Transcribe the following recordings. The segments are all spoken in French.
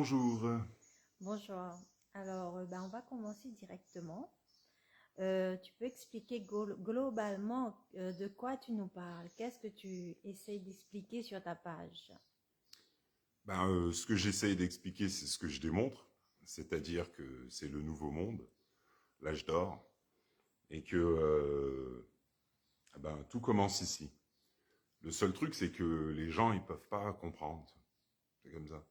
bonjour. Bonjour. Alors, on va commencer directement. Tu peux expliquer globalement de quoi tu nous parles? Qu'est-ce que tu essayes d'expliquer sur ta page? Ce que j'essaye d'expliquer, c'est ce que je démontre, c'est-à-dire que c'est le nouveau monde, l'âge d'or, et que tout commence ici. Le seul truc, c'est que les gens, ils peuvent pas comprendre. C'est comme ça.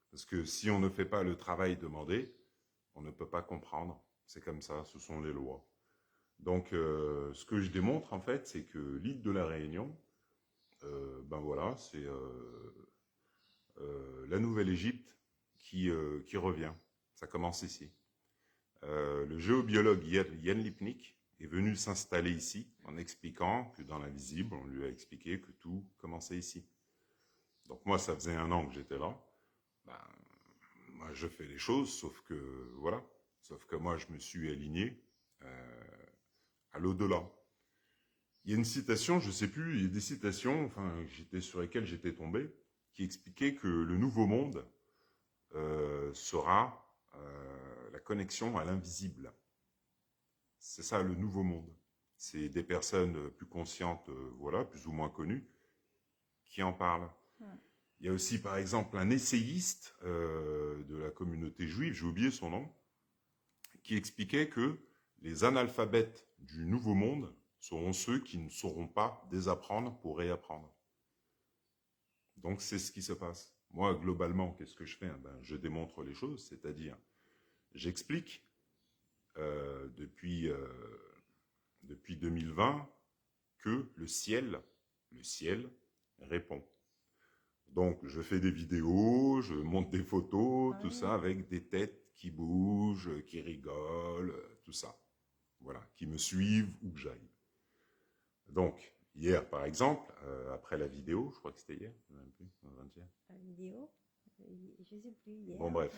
Parce que si on ne fait pas le travail demandé, on ne peut pas comprendre. C'est comme ça, ce sont les lois. Donc, ce que je démontre, en fait, c'est que l'île de la Réunion, c'est la Nouvelle-Égypte qui revient. Ça commence ici. Le géobiologue Yann Lipnik est venu s'installer ici en expliquant que dans l'invisible, on lui a expliqué que tout commençait ici. Donc moi, ça faisait 1 an que j'étais là. Ben, moi, je fais les choses, sauf que voilà, sauf que moi, je me suis aligné à l'au-delà. Il y a une citation, je sais plus, il y a des citations, sur lesquelles j'étais tombé, qui expliquaient que le nouveau monde sera la connexion à l'invisible. C'est ça le nouveau monde. C'est des personnes plus conscientes, plus ou moins connues, qui en parlent. Hmm. Il y a aussi, par exemple, un essayiste de la communauté juive, j'ai oublié son nom, qui expliquait que les analphabètes du nouveau monde seront ceux qui ne sauront pas désapprendre pour réapprendre. Donc c'est ce qui se passe. Moi, globalement, qu'est-ce que je fais? Je démontre les choses, c'est-à-dire j'explique depuis 2020 que le ciel répond. Donc, je fais des vidéos, je monte des photos, tout ça, Oui. avec des têtes qui bougent, qui rigolent, tout ça. Voilà, qui me suivent où que j'aille. Donc, hier, par exemple, après la vidéo, je crois que c'était hier, même plus, avant-hier. La vidéo, je sais plus hier. Bon, bref.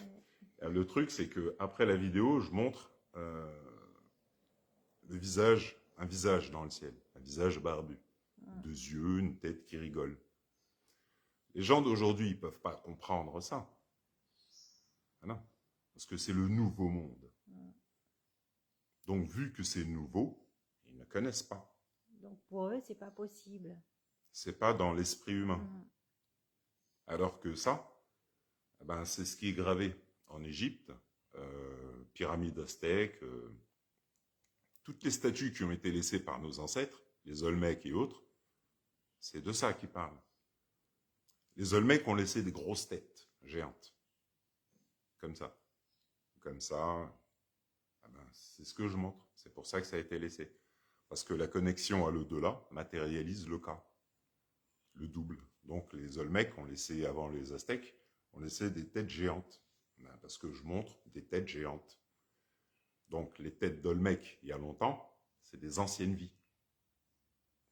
Le truc, c'est que après la vidéo, je montre un visage dans le ciel, un visage barbu, Hmm. 2 yeux, une tête qui rigole. Les gens d'aujourd'hui, ils peuvent pas comprendre ça. Ah non, parce que c'est le nouveau monde. Hmm. Donc, vu que c'est nouveau, ils ne connaissent pas. Donc pour eux, c'est pas possible. C'est pas dans l'esprit humain. Hmm. Alors que ça, c'est ce qui est gravé en Égypte, pyramides aztèques, toutes les statues qui ont été laissées par nos ancêtres, les Olmecs et autres, c'est de ça qu'ils parlent. Les Olmecs ont laissé des grosses têtes géantes, comme ça. Comme ça, c'est ce que je montre. C'est pour ça que ça a été laissé. Parce que la connexion à l'au-delà matérialise le cas, le double. Donc les Olmecs ont laissé, avant les Aztèques, ont laissé des têtes géantes. Parce que je montre des têtes géantes. Donc les têtes d'Olmec, il y a longtemps, c'est des anciennes vies.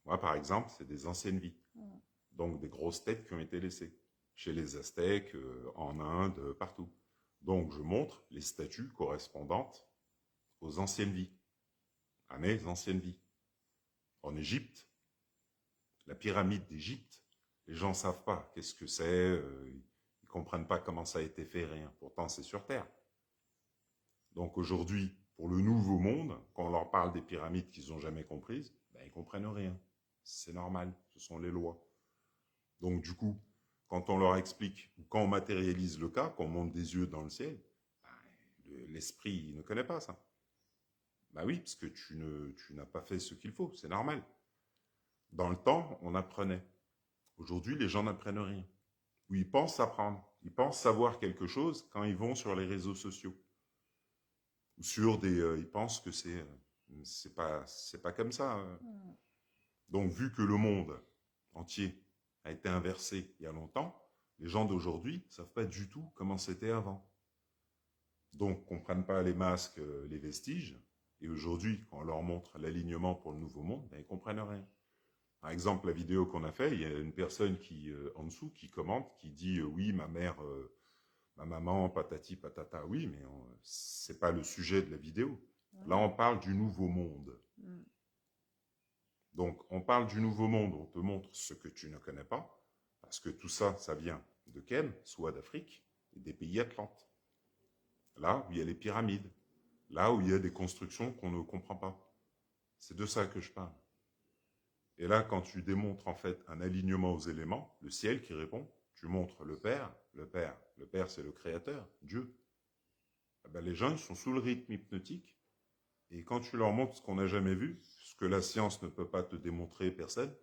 Moi, par exemple, c'est des anciennes vies. Hmm. Donc des grosses têtes qui ont été laissées. Chez les Aztèques, en Inde, partout. Donc je montre les statues correspondantes aux anciennes vies, à mes anciennes vies. En Égypte, la pyramide d'Égypte, les gens ne savent pas qu'est-ce que c'est, ils ne comprennent pas comment ça a été fait, rien. Pourtant, c'est sur Terre. Donc aujourd'hui, pour le nouveau monde, quand on leur parle des pyramides qu'ils n'ont jamais comprises, ils ne comprennent rien. C'est normal, ce sont les lois. Donc du coup, quand on leur explique, ou quand on matérialise le cas, qu'on monte des yeux dans le ciel, l'esprit ne connaît pas ça. Oui, parce que tu n'as pas fait ce qu'il faut, c'est normal. Dans le temps, on apprenait. Aujourd'hui, les gens n'apprennent rien. Ou ils pensent apprendre. Ils pensent savoir quelque chose quand ils vont sur les réseaux sociaux. Ou sur des... ils pensent que c'est pas comme ça. Hmm. Donc, vu que le monde entier a été inversé il y a longtemps, les gens d'aujourd'hui ne savent pas du tout comment c'était avant. Donc, ne comprennent pas les masques, les vestiges. Et aujourd'hui, quand on leur montre l'alignement pour le nouveau monde, ils ne comprennent rien. Par exemple, la vidéo qu'on a fait, il y a une personne qui, en dessous, qui commente, qui dit oui, ma mère, ma maman, patati patata. Oui, mais c'est pas le sujet de la vidéo. Là, Ouais. on parle du nouveau monde. Hmm. Donc, on parle du nouveau monde, on te montre ce que tu ne connais pas, parce que tout ça, ça vient de Kem, soit d'Afrique. et des pays atlantes. Là où il y a les pyramides, là où il y a des constructions qu'on ne comprend pas. C'est de ça que je parle. Et là, quand tu démontres en fait un alignement aux éléments, le ciel qui répond, tu montres le Père, le Père c'est le Créateur, Dieu. Eh ben, les gens ils sont sous le rythme hypnotique, et quand tu leur montres ce qu'on n'a jamais vu, ce que la science ne peut pas te démontrer, personne,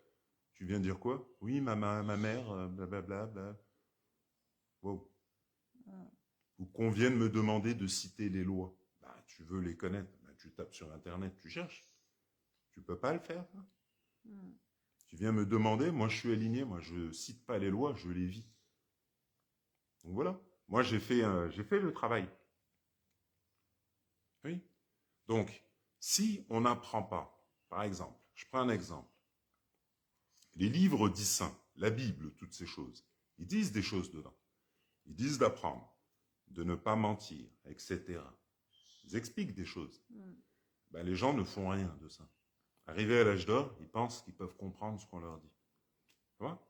tu viens dire quoi? Oui, ma mère, blablabla. Bla. Wow. Ou qu'on vienne me demander de citer les lois. Ben, tu veux les connaître, ben, tu tapes sur Internet, tu cherches. Tu peux pas le faire. Hein. Tu viens me demander, moi je suis aligné, moi je cite pas les lois, je les vis. Donc voilà. Moi j'ai fait le travail. Oui. Donc, si on n'apprend pas, par exemple, je prends un exemple, les livres dits saints, la Bible, toutes ces choses, ils disent des choses dedans. Ils disent d'apprendre, de ne pas mentir, etc. Ils expliquent des choses. Ben, les gens ne font rien de ça. Arrivés à l'âge d'or, ils pensent qu'ils peuvent comprendre ce qu'on leur dit. Tu vois?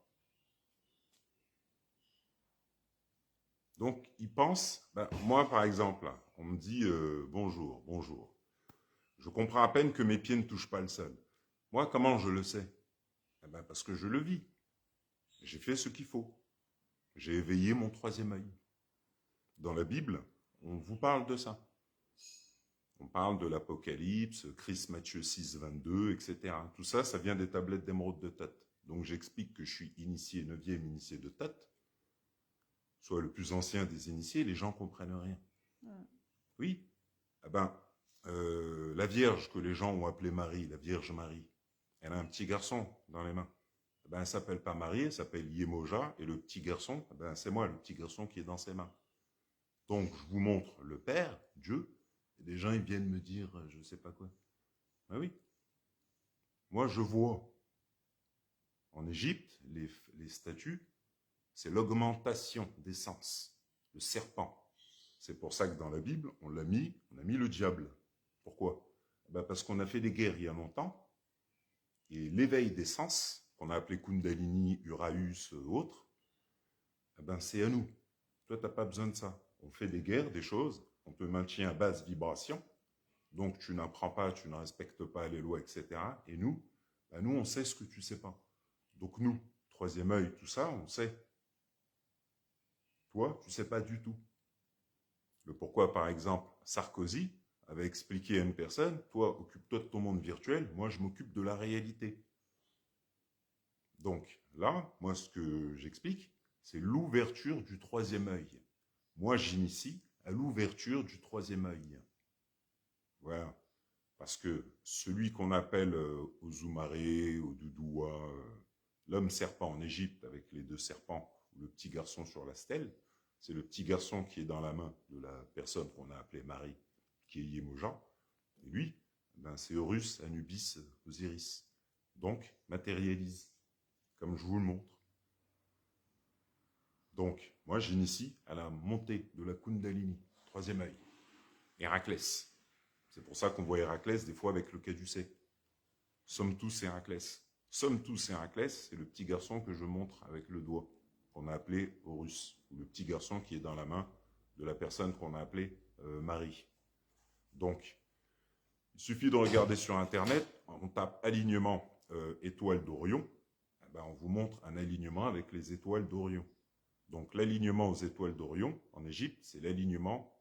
Donc, ils pensent, ben, moi par exemple, on me dit bonjour, bonjour. Je comprends à peine que mes pieds ne touchent pas le sol. Moi, comment je le sais? Eh ben, parce que je le vis. J'ai fait ce qu'il faut. J'ai éveillé mon troisième œil. Dans la Bible, on vous parle de ça. On parle de l'Apocalypse, Christ Matthieu 6, 22, etc. Tout ça, ça vient des tablettes d'émeraude de Thoth. Donc j'explique que je suis initié, 9e initié de Thoth, soit le plus ancien des initiés, les gens comprennent rien. Oui, eh ben, la Vierge que les gens ont appelée Marie, la Vierge Marie, elle a un petit garçon dans les mains. Eh ben, elle ne s'appelle pas Marie, elle s'appelle Yemoja, et le petit garçon, eh ben, c'est moi, le petit garçon qui est dans ses mains. Donc, je vous montre le Père, Dieu, et des gens, ils viennent me dire, je ne sais pas quoi. Ben oui. Moi, je vois, en Égypte, les statues, c'est l'augmentation des sens, le serpent. C'est pour ça que dans la Bible, on a mis le diable. Pourquoi? Ben parce qu'on a fait des guerres il y a longtemps, et l'éveil des sens, qu'on a appelé Kundalini, Uraus, autres, ben c'est à nous. Toi, tu n'as pas besoin de ça. On fait des guerres, des choses, on te maintient à basse vibration, donc tu n'apprends pas, tu ne respectes pas les lois, etc. Et nous, ben nous, on sait ce que tu ne sais pas. Donc nous, troisième œil, tout ça, on sait. Toi, tu ne sais pas du tout. Le pourquoi, par exemple, Sarkozy avait expliqué à une personne, toi, occupe-toi de ton monde virtuel, moi, je m'occupe de la réalité. Donc là, moi, ce que j'explique, c'est l'ouverture du troisième œil. Moi, j'initie à l'ouverture du troisième œil. Voilà. Parce que celui qu'on appelle Ozumaré, Odudoua, l'homme serpent en Égypte avec les deux serpents, ou le petit garçon sur la stèle, c'est le petit garçon qui est dans la main de la personne qu'on a appelée Marie, qui est Yemoja. Et lui, ben, c'est Horus, Anubis, Osiris. Donc, matérialise, comme je vous le montre. Donc, moi, j'initie à la montée de la Kundalini, troisième œil. Héraclès. C'est pour ça qu'on voit Héraclès des fois avec le caducée. Sommes tous Héraclès. Sommes tous Héraclès, c'est le petit garçon que je montre avec le doigt, qu'on a appelé Horus, ou le petit garçon qui est dans la main de la personne qu'on a appelée Marie. Donc, il suffit de regarder sur Internet, on tape alignement étoile d'Orion, eh ben, on vous montre un alignement avec les étoiles d'Orion. Donc l'alignement aux étoiles d'Orion, en Égypte, c'est l'alignement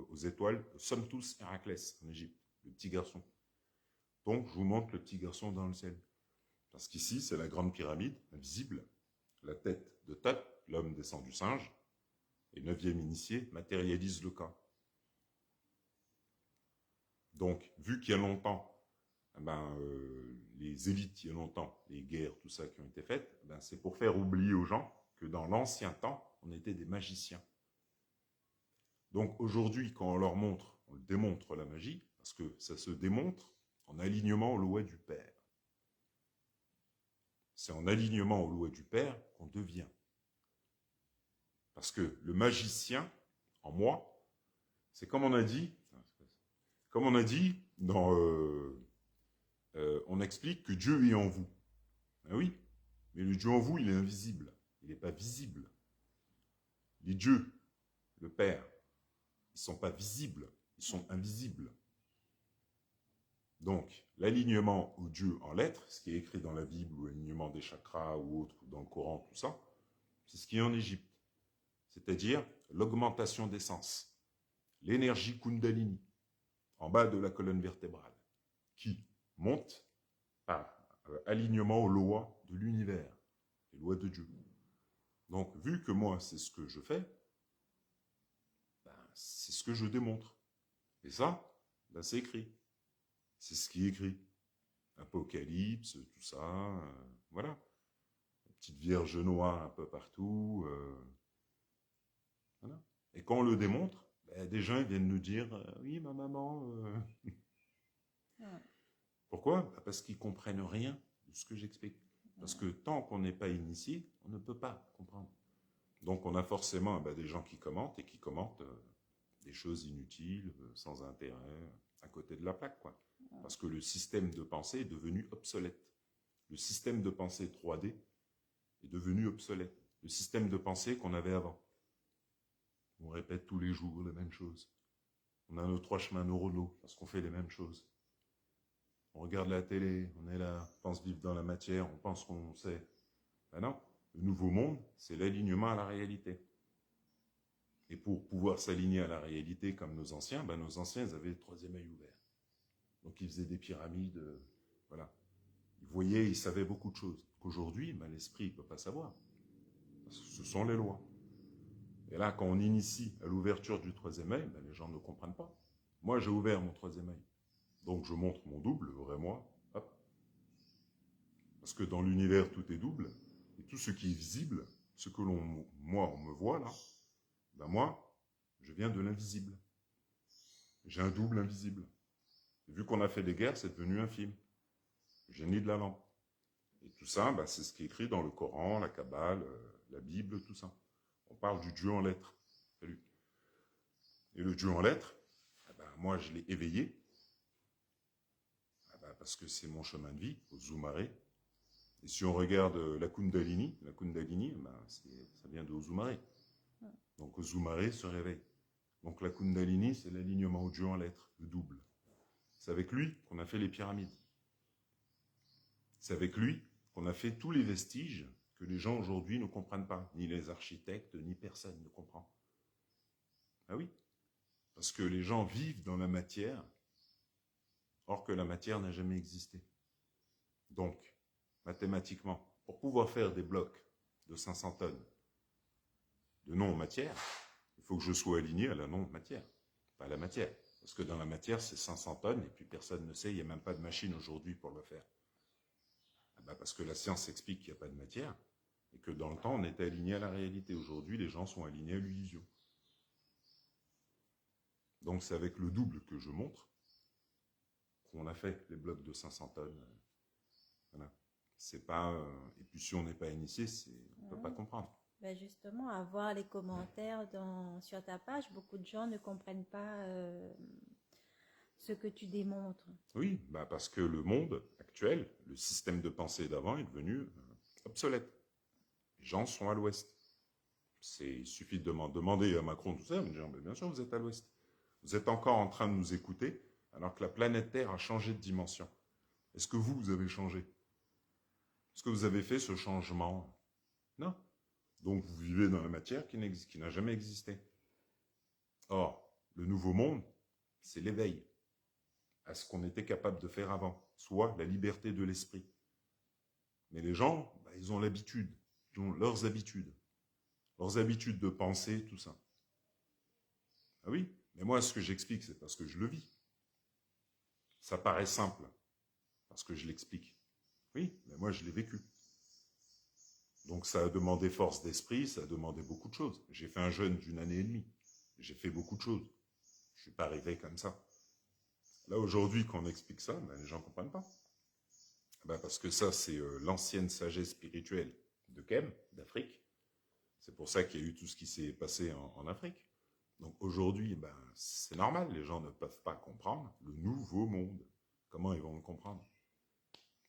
aux étoiles, sommes tous Héraclès, en Égypte, le petit garçon. Donc je vous montre le petit garçon dans le ciel. Parce qu'ici, c'est la grande pyramide, invisible, la tête de Thoth, l'homme descend du singe, et 9e initié matérialise le cas. Donc, vu qu'il y a longtemps, eh ben, les élites, il y a longtemps, les guerres, tout ça qui ont été faites, eh ben, c'est pour faire oublier aux gens que dans l'ancien temps, on était des magiciens. Donc aujourd'hui, quand on leur montre, on démontre la magie, parce que ça se démontre en alignement aux lois du Père. C'est en alignement aux lois du Père qu'on devient. Parce que le magicien, en moi, c'est comme on a dit dans... on explique que Dieu est en vous. Ben oui, mais le Dieu en vous, il est invisible. Il n'est pas visible. les dieux, le Père, ils ne sont pas visibles, ils sont invisibles. Donc, l'alignement aux dieux en lettres, ce qui est écrit dans la Bible, ou l'alignement des chakras ou autre, dans le Coran, tout ça, c'est ce qui est en Égypte. C'est-à-dire l'augmentation des sens, l'énergie Kundalini, en bas de la colonne vertébrale, qui monte par alignement aux lois de l'univers, les lois de Dieu. Donc, vu que moi, c'est ce que je fais, c'est ce que je démontre. Et ça, c'est écrit. C'est ce qui est écrit. Apocalypse, tout ça, voilà. La petite Vierge noire un peu partout. Voilà. Et quand on le démontre, des gens ils viennent nous dire oui, ma maman. Pourquoi? Parce qu'ils ne comprennent rien de ce que j'explique. Parce que tant qu'on n'est pas initié, on ne peut pas comprendre. Donc on a forcément des gens qui commentent et qui commentent des choses inutiles, sans intérêt, à côté de la plaque, quoi. Parce que le système de pensée est devenu obsolète. Le système de pensée 3D est devenu obsolète. Le système de pensée qu'on avait avant. On répète tous les jours les mêmes choses. On a nos 3 chemins neuronaux parce qu'on fait les mêmes choses. On regarde la télé, on est là, on pense vivre dans la matière, on pense qu'on sait. Ben non, le nouveau monde, c'est l'alignement à la réalité. Et pour pouvoir s'aligner à la réalité comme nos anciens, ils avaient le 3e œil ouvert. Donc ils faisaient des pyramides, voilà. Ils voyaient, ils savaient beaucoup de choses. Qu'aujourd'hui, l'esprit ne peut pas savoir. Parce que ce sont les lois. Et là, quand on initie à l'ouverture du 3e œil, les gens ne comprennent pas. Moi, j'ai ouvert mon 3e œil. Donc je montre mon double, le vrai moi. Hop. Parce que dans l'univers, tout est double. Et tout ce qui est visible, ce que moi, on me voit là, moi, je viens de l'invisible. J'ai un double invisible. Et vu qu'on a fait des guerres, c'est devenu infime. Le génie de la lampe. Et tout ça, c'est ce qui est écrit dans le Coran, la Kabbale, la Bible, tout ça. On parle du Dieu en lettres. Salut. Et le Dieu en lettres, moi, je l'ai éveillé. Parce que c'est mon chemin de vie, au Ouzumare. Et si on regarde la Kundalini, ça vient de Ouzumare. Donc Ouzumare se réveille. Donc la Kundalini, c'est l'alignement au Dieu en lettres, le double. C'est avec lui qu'on a fait les pyramides. C'est avec lui qu'on a fait tous les vestiges que les gens aujourd'hui ne comprennent pas. Ni les architectes, ni personne ne comprend. Ah oui. Parce que les gens vivent dans la matière, or que la matière n'a jamais existé. Donc, mathématiquement, pour pouvoir faire des blocs de 500 tonnes de non-matière, il faut que je sois aligné à la non-matière, pas à la matière. Parce que dans la matière, c'est 500 tonnes, et puis personne ne sait, il n'y a même pas de machine aujourd'hui pour le faire. Parce que la science explique qu'il n'y a pas de matière, et que dans le temps, on était aligné à la réalité. Aujourd'hui, les gens sont alignés à l'illusion. Donc c'est avec le double que je montre qu'on a fait les blocs de 500 tonnes. Voilà. C'est pas, et puis si on n'est pas initié, on ne peut pas comprendre. Justement, à voir les commentaires sur ta page, beaucoup de gens ne comprennent pas ce que tu démontres. Oui, parce que le monde actuel, le système de pensée d'avant est devenu obsolète. Les gens sont à l'ouest. Il suffit de demander à Macron tout ça, il me dit, bien sûr, vous êtes à l'ouest. Vous êtes encore en train de nous écouter, alors que la planète Terre a changé de dimension. Est-ce que vous avez changé? Est-ce que vous avez fait ce changement? Non. Donc vous vivez dans la matière qui n'a jamais existé. Or, le nouveau monde, c'est l'éveil à ce qu'on était capable de faire avant, soit la liberté de l'esprit. Mais les gens, ils ont l'habitude, ils ont leurs habitudes de penser, tout ça. Ah oui, mais moi, ce que j'explique, c'est parce que je le vis. Ça paraît simple, parce que je l'explique. Oui, mais moi, je l'ai vécu. Donc, ça a demandé force d'esprit, ça a demandé beaucoup de choses. J'ai fait un jeûne d'1 année et demie. J'ai fait beaucoup de choses. Je ne suis pas arrivé comme ça. Là, aujourd'hui, quand on explique ça, les gens ne comprennent pas. Parce que ça, c'est l'ancienne sagesse spirituelle de Kem, d'Afrique. C'est pour ça qu'il y a eu tout ce qui s'est passé en Afrique. Donc aujourd'hui, c'est normal, les gens ne peuvent pas comprendre le nouveau monde. Comment ils vont le comprendre?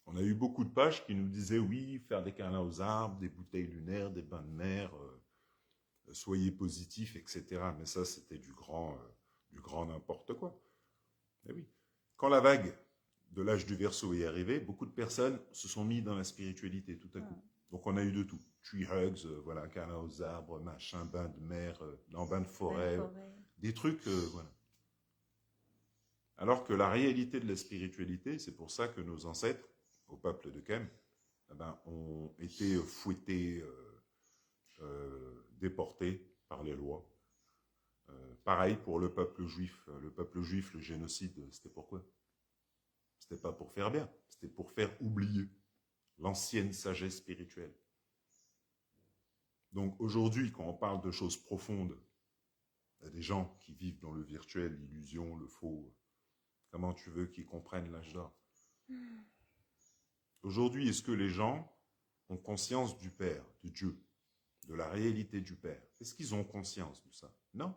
On a eu beaucoup de pages qui nous disaient, oui, faire des câlins aux arbres, des bouteilles lunaires, des bains de mer, soyez positifs, etc. Mais ça, c'était du grand n'importe quoi. Eh oui. Quand la vague de l'âge du Verseau est arrivée, beaucoup de personnes se sont mis dans la spiritualité tout à coup. Donc on a eu de tout. Tree hugs, voilà, câlin aux arbres, machin, bain de mer, bain de forêt, des trucs, voilà. Alors que la réalité de la spiritualité, c'est pour ça que nos ancêtres, au peuple de Kem, eh ben, ont été fouettés, déportés par les lois. Pareil pour le peuple juif. Le peuple juif, le génocide, c'était pourquoi? C'était pas pour faire bien, c'était pour faire oublier l'ancienne sagesse spirituelle. Donc aujourd'hui, quand on parle de choses profondes, il y a des gens qui vivent dans le virtuel, l'illusion, le faux. Comment tu veux qu'ils comprennent l'âge d'or? Aujourd'hui, est-ce que les gens ont conscience du Père, de Dieu, de la réalité du Père? Est-ce qu'ils ont conscience de ça? Non.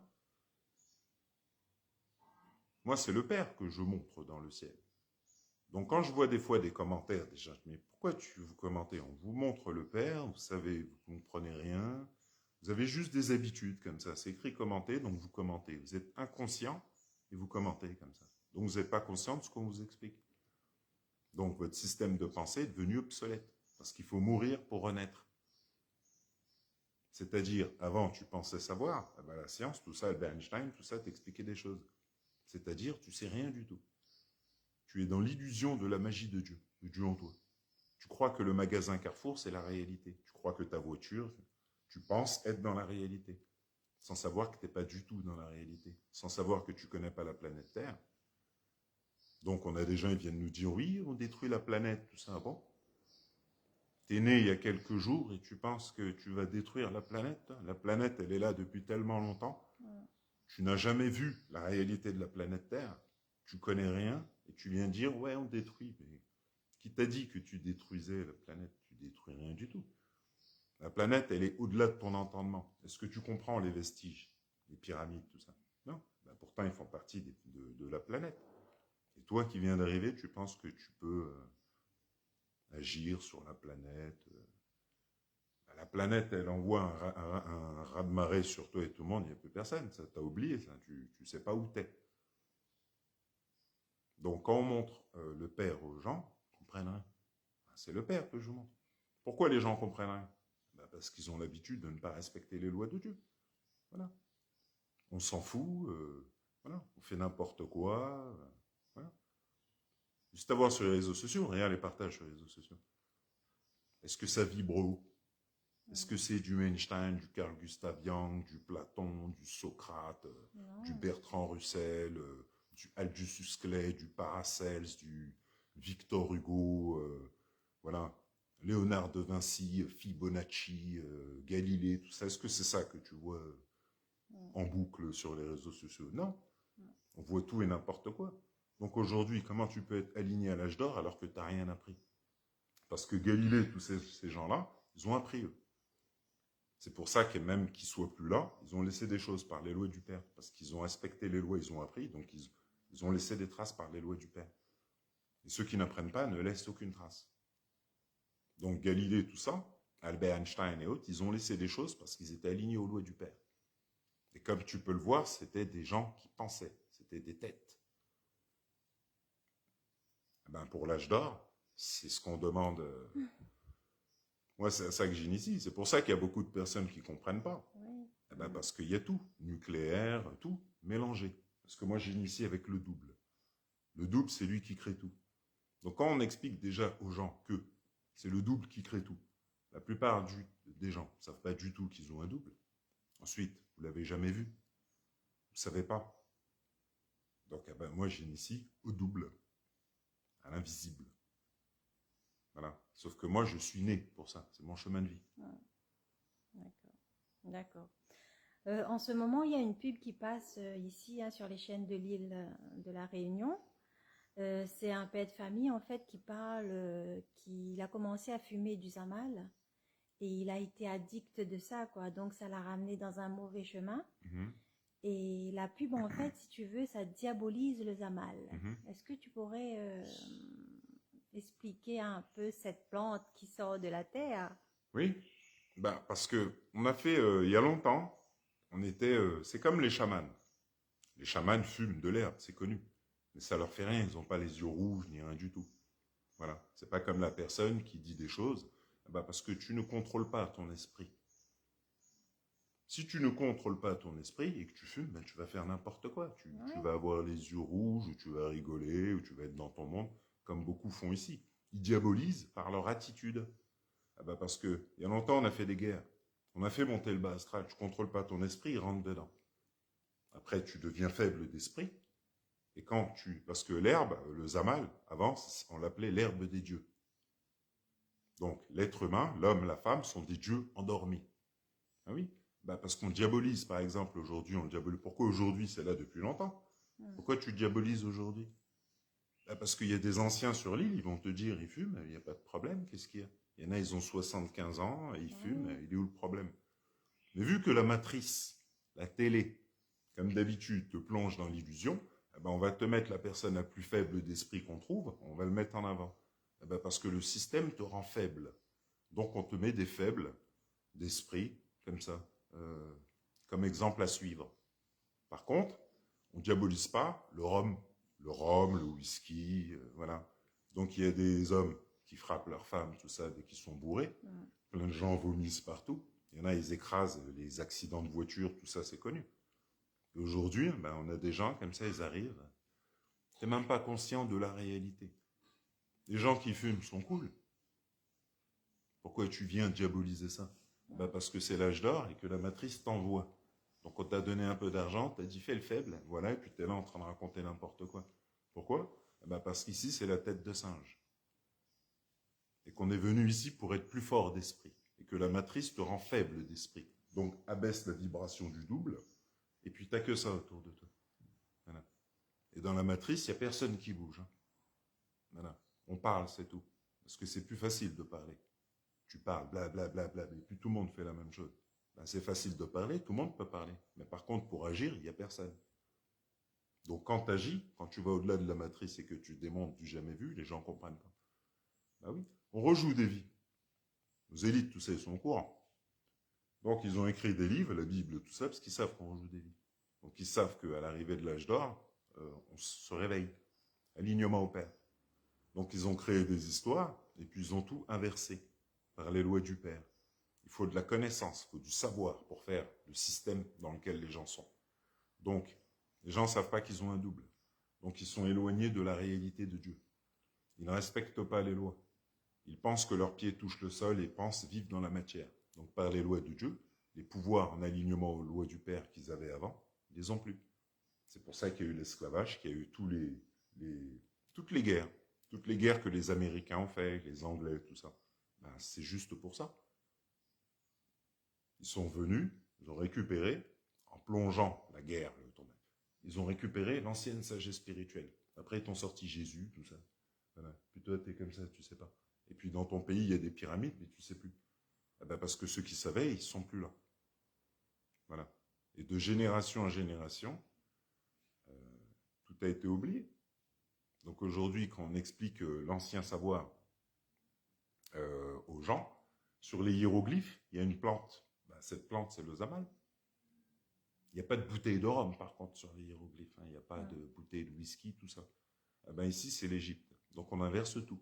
Moi, c'est le Père que je montre dans le ciel. Donc quand je vois des fois des commentaires, déjà, je me dis, pourquoi vous commentez? On vous montre le Père, vous savez, vous ne comprenez rien, vous avez juste des habitudes comme ça. C'est écrit commenter, donc vous commentez. Vous êtes inconscient et vous commentez comme ça. Donc vous n'êtes pas conscient de ce qu'on vous explique. Donc votre système de pensée est devenu obsolète, parce qu'il faut mourir pour renaître. C'est-à-dire, avant, tu pensais savoir, eh ben, la science, tout ça, Albert Einstein, tout ça, t'expliquait des choses. C'est-à-dire, tu sais rien du tout. Tu es dans l'illusion de la magie de Dieu en toi. Tu crois que le magasin Carrefour, c'est la réalité. Tu crois que ta voiture, tu penses être dans la réalité, sans savoir que tu n'es pas du tout dans la réalité, sans savoir que tu ne connais pas la planète Terre. Donc on a des gens qui viennent nous dire, oui, on détruit la planète, tout ça. Bon, tu es né il y a quelques jours et tu penses que tu vas détruire la planète. La planète, elle est là depuis tellement longtemps. Tu n'as jamais vu la réalité de la planète Terre. Tu connais rien et tu viens dire, ouais, on détruit. Mais qui t'a dit que tu détruisais la planète? Tu détruis rien du tout. La planète, elle est au-delà de ton entendement. Est-ce que tu comprends les vestiges, les pyramides, tout ça? Non. Ben pourtant, ils font partie de la planète. Et toi qui viens d'arriver, tu penses que tu peux agir sur la planète. La planète, elle envoie un raz-de-marée sur toi et tout le monde, il n'y a plus personne. Ça, t'as oublié, ça. Tu ne sais pas où t'es. Donc, quand on montre le Père aux gens, ils ne comprennent rien. C'est le Père que je vous montre. Pourquoi les gens ne comprennent rien? Ben parce qu'ils ont l'habitude de ne pas respecter les lois de Dieu. Voilà. On s'en fout, voilà. On fait n'importe quoi. Voilà. Juste à voir sur les réseaux sociaux, rien les partage sur les réseaux sociaux. Est-ce que ça vibre haut? Est-ce que c'est du Einstein, du Carl Gustav Jung, du Platon, du Socrate, du Bertrand Russell, du Aldous Huxley, du Paracels, du Victor Hugo, voilà, Léonard de Vinci, Fibonacci, Galilée, tout ça? Est-ce que c'est ça que tu vois en boucle sur les réseaux sociaux? Non. On voit tout et n'importe quoi. Donc aujourd'hui, comment tu peux être aligné à l'âge d'or alors que tu n'as rien appris? Parce que Galilée, tous ces gens-là, ils ont appris, eux. C'est pour ça que même qu'ils ne soient plus là, ils ont laissé des choses par les lois du Père. Parce qu'ils ont respecté les lois, ils ont appris, donc ils ont laissé des traces par les lois du Père. Et ceux qui n'apprennent pas ne laissent aucune trace. Donc Galilée, tout ça, Albert Einstein et autres, ils ont laissé des choses parce qu'ils étaient alignés aux lois du Père. Et comme tu peux le voir, c'était des gens qui pensaient, c'était des têtes. Ben, pour l'âge d'or, c'est ce qu'on demande. Moi, c'est à ça que j'initie. C'est pour ça qu'il y a beaucoup de personnes qui ne comprennent pas. Oui. Eh ben parce qu'il y a tout, nucléaire, tout, mélangé. Parce que moi, j'initie avec le double. Le double, c'est lui qui crée tout. Donc quand on explique déjà aux gens que c'est le double qui crée tout, la plupart des gens ne savent pas du tout qu'ils ont un double. Ensuite, vous ne l'avez jamais vu. Vous ne savez pas. Donc eh ben, moi, j'initie au double, à l'invisible. Voilà. Sauf que moi, je suis né pour ça. C'est mon chemin de vie. D'accord. D'accord. En ce moment, il y a une pub qui passe ici sur les chaînes de l'île de la Réunion. C'est un père de famille en fait qui parle qu'il a commencé à fumer du zamal et il a été addict de ça, quoi. Donc ça l'a ramené dans un mauvais chemin. Et la pub, en fait, si tu veux, ça diabolise le zamal. Est-ce que tu pourrais expliquer un peu cette plante qui sort de la terre? Oui, ben, parce qu'on a fait, il y a longtemps, c'est comme les chamans. Les chamans fument de l'herbe, c'est connu. Mais ça leur fait rien, ils n'ont pas les yeux rouges ni rien du tout. Voilà. C'est pas comme la personne qui dit des choses, parce que tu ne contrôles pas ton esprit. Si tu ne contrôles pas ton esprit et que tu fumes, tu vas faire n'importe quoi. Tu vas avoir les yeux rouges, ou tu vas rigoler, ou tu vas être dans ton monde, comme beaucoup font ici. Ils diabolisent par leur attitude. Parce que, il y a longtemps, on a fait des guerres. On a fait monter le bas astral. Tu ne contrôles pas ton esprit, il rentre dedans. Après, tu deviens faible d'esprit. Et parce que l'herbe, le zamal, avant, on l'appelait l'herbe des dieux. Donc, l'être humain, l'homme, la femme, sont des dieux endormis. Ah oui? Parce qu'on diabolise, par exemple, aujourd'hui, on diabolise. Pourquoi aujourd'hui? C'est là depuis longtemps. Pourquoi tu diabolises aujourd'hui? Parce qu'il y a des anciens sur l'île, ils vont te dire, ils fument, il n'y a pas de problème, qu'est-ce qu'il y a? Il y en a, ils ont 75 ans, ils fument, il est où le problème? Mais vu que la matrice, la télé, comme d'habitude, te plonge dans l'illusion, on va te mettre la personne la plus faible d'esprit qu'on trouve, on va le mettre en avant. Parce que le système te rend faible. Donc on te met des faibles d'esprit, comme ça, comme exemple à suivre. Par contre, on ne diabolise pas le rhum, le whisky, voilà. Donc il y a des hommes qui frappent leurs femmes, tout ça, dès qu'ils sont bourrés. Plein de gens vomissent partout. Il y en a, ils écrasent les accidents de voiture, tout ça, c'est connu. Et aujourd'hui, on a des gens comme ça, ils arrivent. T'es même pas conscient de la réalité. Les gens qui fument sont cool. Pourquoi tu viens diaboliser ça? Parce que c'est l'âge d'or et que la matrice t'envoie. Donc on t'a donné un peu d'argent, t'as dit fais le faible, voilà, et puis t'es là en train de raconter n'importe quoi. Pourquoi? Parce qu'ici c'est la tête de singe. Et qu'on est venu ici pour être plus fort d'esprit. Et que la matrice te rend faible d'esprit. Donc abaisse la vibration du double, et puis t'as que ça autour de toi. Voilà. Et dans la matrice, il n'y a personne qui bouge. Voilà. On parle, c'est tout. Parce que c'est plus facile de parler. Tu parles, blablabla, et puis tout le monde fait la même chose. C'est facile de parler, tout le monde peut parler. Mais par contre, pour agir, il n'y a personne. Donc quand tu agis, quand tu vas au-delà de la matrice et que tu démontes du jamais vu, les gens ne comprennent pas. Oui, on rejoue des vies. Nos élites, tout ça, ils sont au courant. Donc ils ont écrit des livres, la Bible, tout ça, parce qu'ils savent qu'on rejoue des vies. Donc ils savent qu'à l'arrivée de l'âge d'or, on se réveille. Alignement au Père. Donc ils ont créé des histoires, et puis ils ont tout inversé par les lois du Père. Il faut de la connaissance, il faut du savoir pour faire le système dans lequel les gens sont. Donc, les gens ne savent pas qu'ils ont un double. Donc, ils sont éloignés de la réalité de Dieu. Ils ne respectent pas les lois. Ils pensent que leurs pieds touchent le sol et pensent vivre dans la matière. Donc, par les lois de Dieu, les pouvoirs en alignement aux lois du Père qu'ils avaient avant, ils les ont plus. C'est pour ça qu'il y a eu l'esclavage, qu'il y a eu toutes les guerres. Toutes les guerres que les Américains ont fait, les Anglais, tout ça. C'est juste pour ça. Ils sont venus, ils ont récupéré, en plongeant la guerre, ils ont récupéré l'ancienne sagesse spirituelle. Après, ils t'ont sorti Jésus, tout ça. Voilà. Puis toi, t'es comme ça, tu sais pas. Et puis dans ton pays, il y a des pyramides, mais tu sais plus. Parce que ceux qui savaient, ils sont plus là. Voilà. Et de génération en génération, tout a été oublié. Donc aujourd'hui, quand on explique l'ancien savoir aux gens, sur les hiéroglyphes, il y a une plante. Cette plante, c'est le zamal. Il n'y a pas de bouteille de rhum, par contre, sur les hiéroglyphes. Il n'y a pas de bouteille de whisky, tout ça. Ici, c'est l'Égypte. Donc, on inverse tout.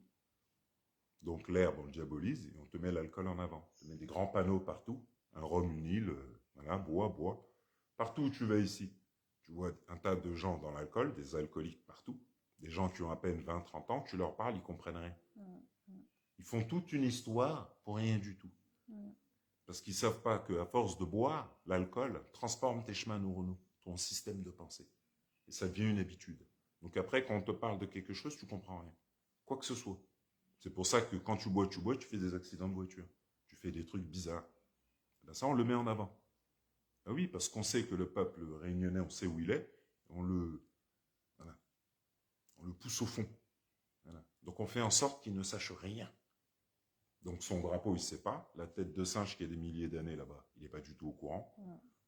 Donc, l'herbe, on le diabolise et on te met l'alcool en avant. On te met des grands panneaux partout. Un rhum, une île, voilà, bois. Partout où tu vas ici, tu vois un tas de gens dans l'alcool, des alcooliques partout. Des gens qui ont à peine 20-30 ans, tu leur parles, ils comprennent rien. Ils font toute une histoire pour rien du tout. Parce qu'ils ne savent pas qu'à force de boire, l'alcool transforme tes chemins neuronaux, ton système de pensée. Et ça devient une habitude. Donc après, quand on te parle de quelque chose, tu ne comprends rien. Quoi que ce soit. C'est pour ça que quand tu bois, tu fais des accidents de voiture. Tu fais des trucs bizarres. Ça, on le met en avant. Oui, parce qu'on sait que le peuple réunionnais, on sait où il est. On le pousse au fond. Voilà. Donc on fait en sorte qu'il ne sache rien. Donc son drapeau, il ne sait pas. La tête de singe qui a des milliers d'années là-bas, il n'est pas du tout au courant.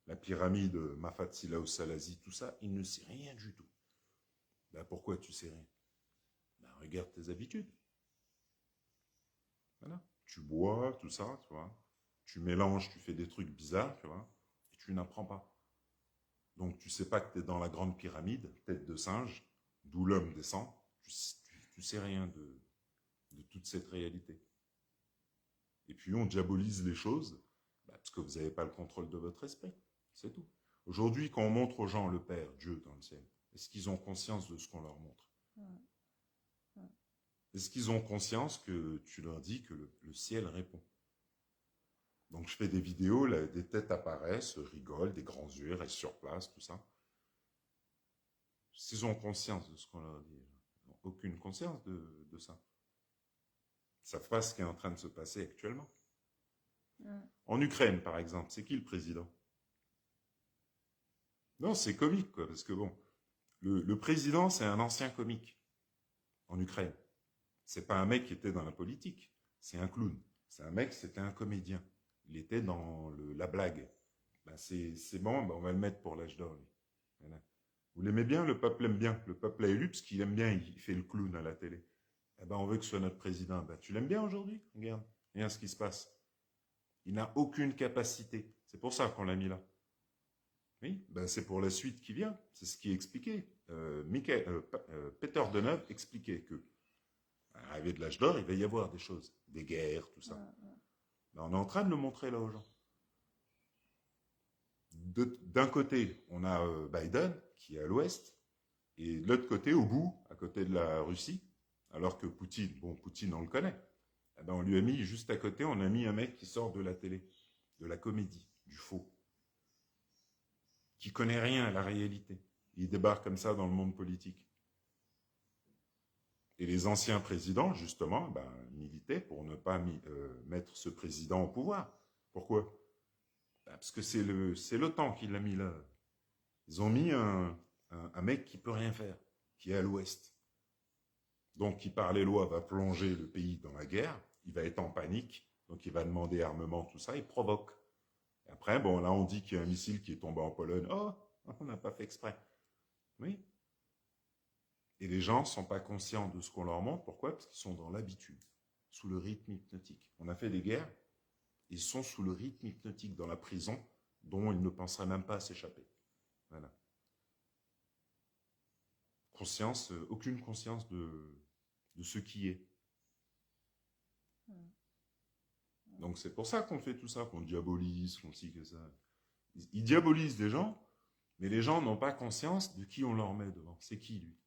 La pyramide, Mafat Silaou Salazi, tout ça, il ne sait rien du tout. Pourquoi tu sais rien? Regarde tes habitudes. Voilà. Tu bois, tout ça, tu vois. Tu mélanges, tu fais des trucs bizarres, tu vois. Et tu n'apprends pas. Donc tu sais pas que tu es dans la grande pyramide, tête de singe, d'où l'homme descend. Tu sais rien de toute cette réalité. Et puis on diabolise les choses parce que vous n'avez pas le contrôle de votre esprit. C'est tout. Aujourd'hui, quand on montre aux gens le Père, Dieu dans le ciel, est-ce qu'ils ont conscience de ce qu'on leur montre? Est-ce qu'ils ont conscience que tu leur dis que le ciel répond? Donc je fais des vidéos, là, des têtes apparaissent, rigolent, des grands yeux, restent sur place, tout ça. S'ils ont conscience de ce qu'on leur dit, ils n'ont aucune conscience de ça. Ils ne savent pas ce qui est en train de se passer actuellement. En Ukraine, par exemple, c'est qui le président? Non, c'est comique, quoi, parce que bon, le président, c'est un ancien comique en Ukraine. C'est pas un mec qui était dans la politique, c'est un clown. C'est un mec, c'était un comédien. Il était dans la blague. Ben c'est bon, ben on va le mettre pour l'âge d'or, lui. Voilà. Vous l'aimez bien, le peuple l'aime bien. Le peuple l'a élu parce qu'il aime bien, il fait le clown à la télé. Eh ben on veut que ce soit notre président. Ben tu l'aimes bien aujourd'hui? Regarde ce qui se passe. Il n'a aucune capacité. C'est pour ça qu'on l'a mis là. Oui, ben c'est pour la suite qui vient. C'est ce qui est expliqué. Peter Deneuve expliquait que à l'arrivée de l'âge d'or, il va y avoir des choses, des guerres, tout ça. Ben, on est en train de le montrer là aux gens. D'un côté, on a Biden, qui est à l'ouest, et de l'autre côté, au bout, à côté de la Russie, alors que Poutine, on le connaît, eh ben on lui a mis, juste à côté, on a mis un mec qui sort de la télé, de la comédie, du faux, qui connaît rien à la réalité. Il débarque comme ça dans le monde politique. Et les anciens présidents, justement, militaient pour ne pas mettre ce président au pouvoir. Pourquoi? Parce que c'est l'OTAN qui l'a mis là. Ils ont mis un mec qui peut rien faire, qui est à l'ouest. Donc, qui par les lois va plonger le pays dans la guerre, il va être en panique, donc il va demander armement, tout ça, il provoque. Et après, bon, là on dit qu'il y a un missile qui est tombé en Pologne. Oh, on n'a pas fait exprès. Oui. Et les gens ne sont pas conscients de ce qu'on leur montre. Pourquoi? Parce qu'ils sont dans l'habitude, sous le rythme hypnotique. On a fait des guerres, ils sont sous le rythme hypnotique dans la prison, dont ils ne penseraient même pas à s'échapper. Voilà. Conscience, aucune conscience de ce qui est. Donc c'est pour ça qu'on fait tout ça, qu'on diabolise, qu'on ci, que ça. Ils diabolisent les gens, mais les gens n'ont pas conscience de qui on leur met devant. C'est qui, lui?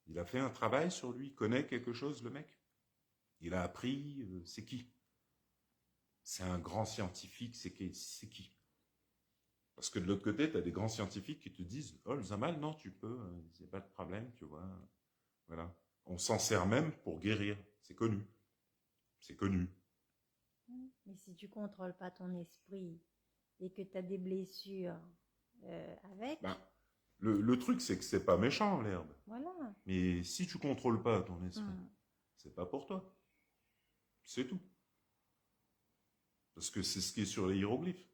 Il a fait un travail sur lui, il connaît quelque chose, le mec? Il a appris, c'est qui? C'est un grand scientifique, c'est qui? Parce que de l'autre côté, tu as des grands scientifiques qui te disent « Oh, le Zamal, non, tu peux, il n'y a pas de problème, tu vois. » Voilà. On s'en sert même pour guérir. C'est connu. C'est connu. Mais si tu contrôles pas ton esprit et que tu as des blessures avec... Le truc, c'est que c'est pas méchant, l'herbe. Voilà. Mais si tu contrôles pas ton esprit, c'est pas pour toi. C'est tout. Parce que c'est ce qui est sur les hiéroglyphes.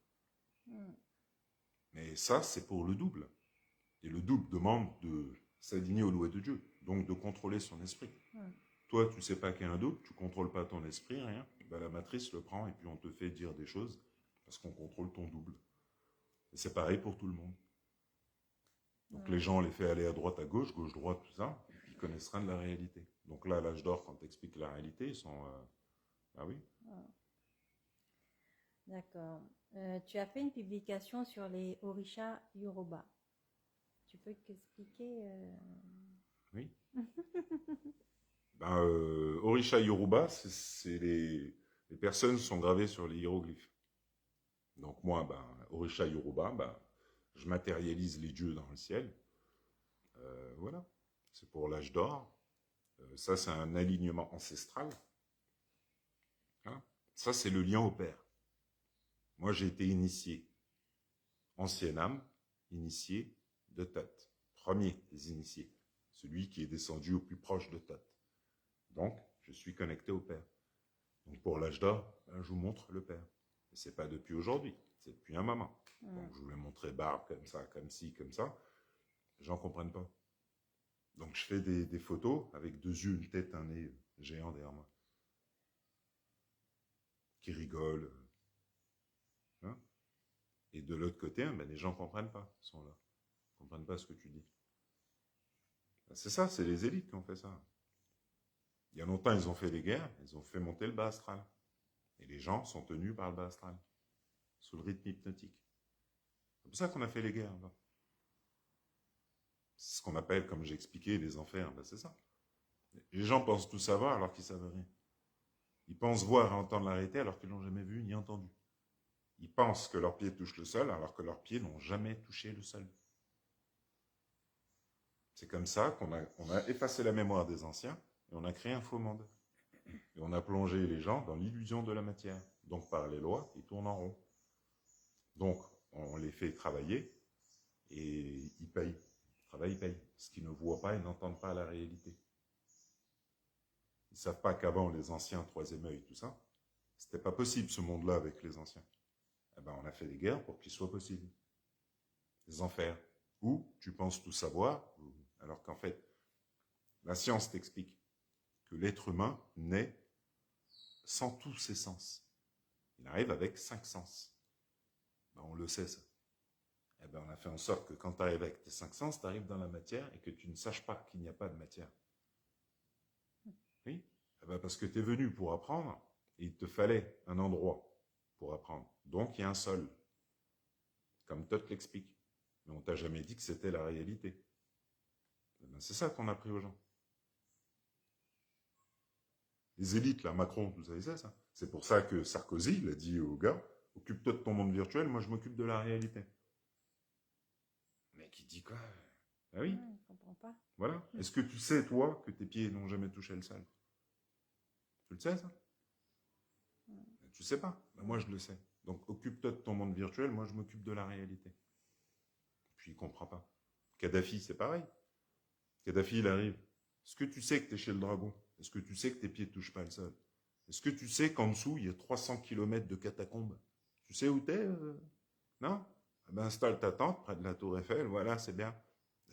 Mais ça, c'est pour le double. Et le double demande de s'aligner aux lois de Dieu, donc de contrôler son esprit. Toi, tu sais pas qu'il y a un double, tu contrôles pas ton esprit, rien. La matrice le prend et puis on te fait dire des choses parce qu'on contrôle ton double. Et c'est pareil pour tout le monde. Donc les gens, on les fait aller à droite, à gauche, droite, tout ça, ils connaissent rien de la réalité. Donc là, à l'âge d'or, quand tu expliques la réalité, ils sont... Ah oui. D'accord. Tu as fait une publication sur les Orisha Yoruba. Tu peux t'expliquer Oui. Orisha Yoruba, c'est les personnes sont gravées sur les hiéroglyphes. Donc moi, Orisha Yoruba, je matérialise les dieux dans le ciel. Voilà. C'est pour l'âge d'or. Ça, c'est un alignement ancestral. Hein? Ça, c'est le lien au Père. Moi, j'ai été initié. Ancienne âme, initié de Thoth. Premier des initiés. Celui qui est descendu au plus proche de Thoth. Donc, je suis connecté au Père. Donc, pour l'âge d'or, je vous montre le Père. Et c'est pas depuis aujourd'hui, c'est depuis un moment. Donc, je vous l'ai montré barbe comme ça, comme ci, comme ça. Les gens ne comprennent pas. Donc, je fais des photos avec 2 yeux, une tête, un nez géant derrière moi. Qui rigole. Hein? Et de l'autre côté, ben, les gens ne comprennent pas, ils sont là. Ils ne comprennent pas ce que tu dis. Ben, c'est ça, c'est les élites qui ont fait ça. Il y a longtemps, ils ont fait les guerres, ils ont fait monter le bas astral. Et les gens sont tenus par le bas astral, sous le rythme hypnotique. C'est pour ça qu'on a fait les guerres. Ben. C'est ce qu'on appelle, comme j'ai expliqué, les enfers. Ben, c'est ça. Les gens pensent tout savoir alors qu'ils ne savent rien. Ils pensent voir et entendre la réalité alors qu'ils ne l'ont jamais vu ni entendu. Ils pensent que leurs pieds touchent le sol alors que leurs pieds n'ont jamais touché le sol. C'est comme ça qu'on a effacé la mémoire des anciens et on a créé un faux monde. Et on a plongé les gens dans l'illusion de la matière. Donc par les lois, ils tournent en rond. Donc on les fait travailler et ils payent. Ils travaillent, ils payent. Parce qu'ils ne voient pas et n'entendent pas la réalité. Ils ne savent pas qu'avant, les anciens, troisième œil, tout ça, c'était pas possible ce monde-là avec les anciens. Eh ben, on a fait des guerres pour qu'il soit possible. Les enfers. Où tu penses tout savoir, alors qu'en fait, la science t'explique que l'être humain naît sans tous ses sens. Il arrive avec 5 sens. Ben, on le sait, ça. Eh ben, on a fait en sorte que quand tu arrives avec tes 5 sens, tu arrives dans la matière et que tu ne saches pas qu'il n'y a pas de matière. Oui, eh ben, parce que tu es venu pour apprendre et il te fallait un endroit pour apprendre. Donc, il y a un sol, comme Todd l'explique. Mais on t'a jamais dit que c'était la réalité. Eh ben, c'est ça qu'on a appris aux gens. Les élites, là, Macron, vous savez ça. C'est pour ça que Sarkozy, il a dit aux gars, occupe-toi de ton monde virtuel, moi je m'occupe de la réalité. Mais qui dit quoi? Ah oui. Je comprends pas. Voilà. Est-ce que tu sais, toi, que tes pieds n'ont jamais touché le sol? Tu le sais, ça? Tu sais pas. Ben, moi, je le sais. Donc, occupe-toi de ton monde virtuel, moi, je m'occupe de la réalité. Puis, il comprend pas. Kadhafi, c'est pareil. Kadhafi, il arrive. Est-ce que tu sais que tu es chez le dragon? Est-ce que tu sais que tes pieds ne touchent pas le sol? Est-ce que tu sais qu'en dessous, il y a 300 km de catacombes? Tu sais où t'es Non? Eh ben, installe ta tente près de la tour Eiffel, voilà, c'est bien.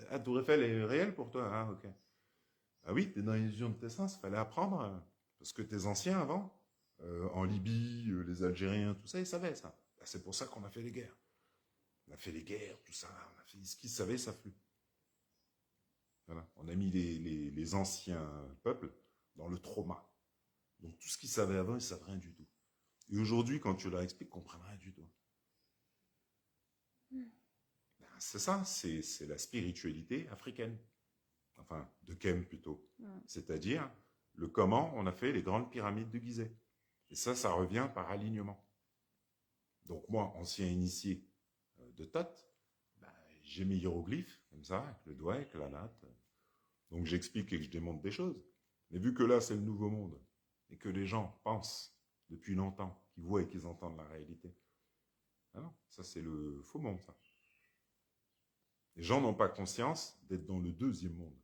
La tour Eiffel est réelle pour toi, hein, ok. Ah oui, t'es dans l'illusion de tes sens, fallait apprendre, parce que tes anciens avant, en Libye, les Algériens, tout ça, ils savaient ça. Ben, c'est pour ça qu'on a fait les guerres. On a fait les guerres, tout ça, on a fait ce qu'ils savaient, ça flûte. Voilà. On a mis les anciens peuples dans le trauma. Donc tout ce qu'ils savaient avant, ils ne savent rien du tout. Et aujourd'hui, quand tu leur expliques, ils ne comprennent rien du tout. Ben, c'est ça, c'est la spiritualité africaine. Enfin, de Kem plutôt. C'est-à-dire le comment on a fait les grandes pyramides de Gizeh. Et ça revient par alignement. Donc moi, ancien initié de Thoth, ben, j'ai mes hiéroglyphes, comme ça, avec le doigt, avec la latte. Donc j'explique et que je démontre des choses. Mais vu que là, c'est le nouveau monde, et que les gens pensent depuis longtemps, qu'ils voient et qu'ils entendent la réalité. Ah non, ça c'est le faux monde, ça. Les gens n'ont pas conscience d'être dans le deuxième monde.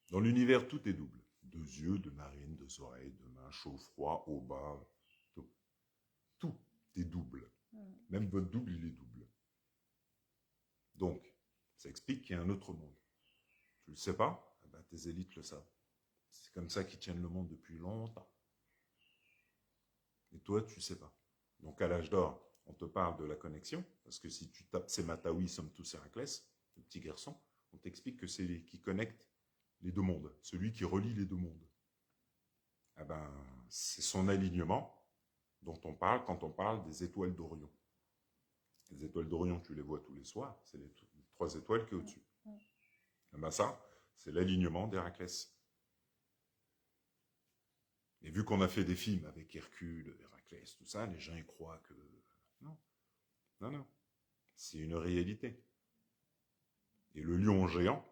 Dans l'univers, tout est double. 2 yeux, 2 narines, 2 oreilles, 2 mains, chaud, froid, haut, bas, tout. Tout est double. Même votre double, il est double. Donc, ça explique qu'il y a un autre monde. Tu ne le sais pas? Eh ben, tes élites le savent. C'est comme ça qu'ils tiennent le monde depuis longtemps. Et toi, tu ne sais pas. Donc, à l'âge d'or, on te parle de la connexion, parce que si tu tapes ces Matawi, somme tous Héraclès, le petit garçon, on t'explique que c'est lui qui connecte les deux mondes, celui qui relie les deux mondes. Eh ben, c'est son alignement dont on parle quand on parle des étoiles d'Orion. Les étoiles d'Orion, tu les vois tous les soirs, c'est les 3 étoiles qui sont au-dessus. Eh ben ça, c'est l'alignement d'Héraclès. Et vu qu'on a fait des films avec Hercule, Héraclès, tout ça, les gens y croient que... Non, non, non. C'est une réalité. Et le lion géant,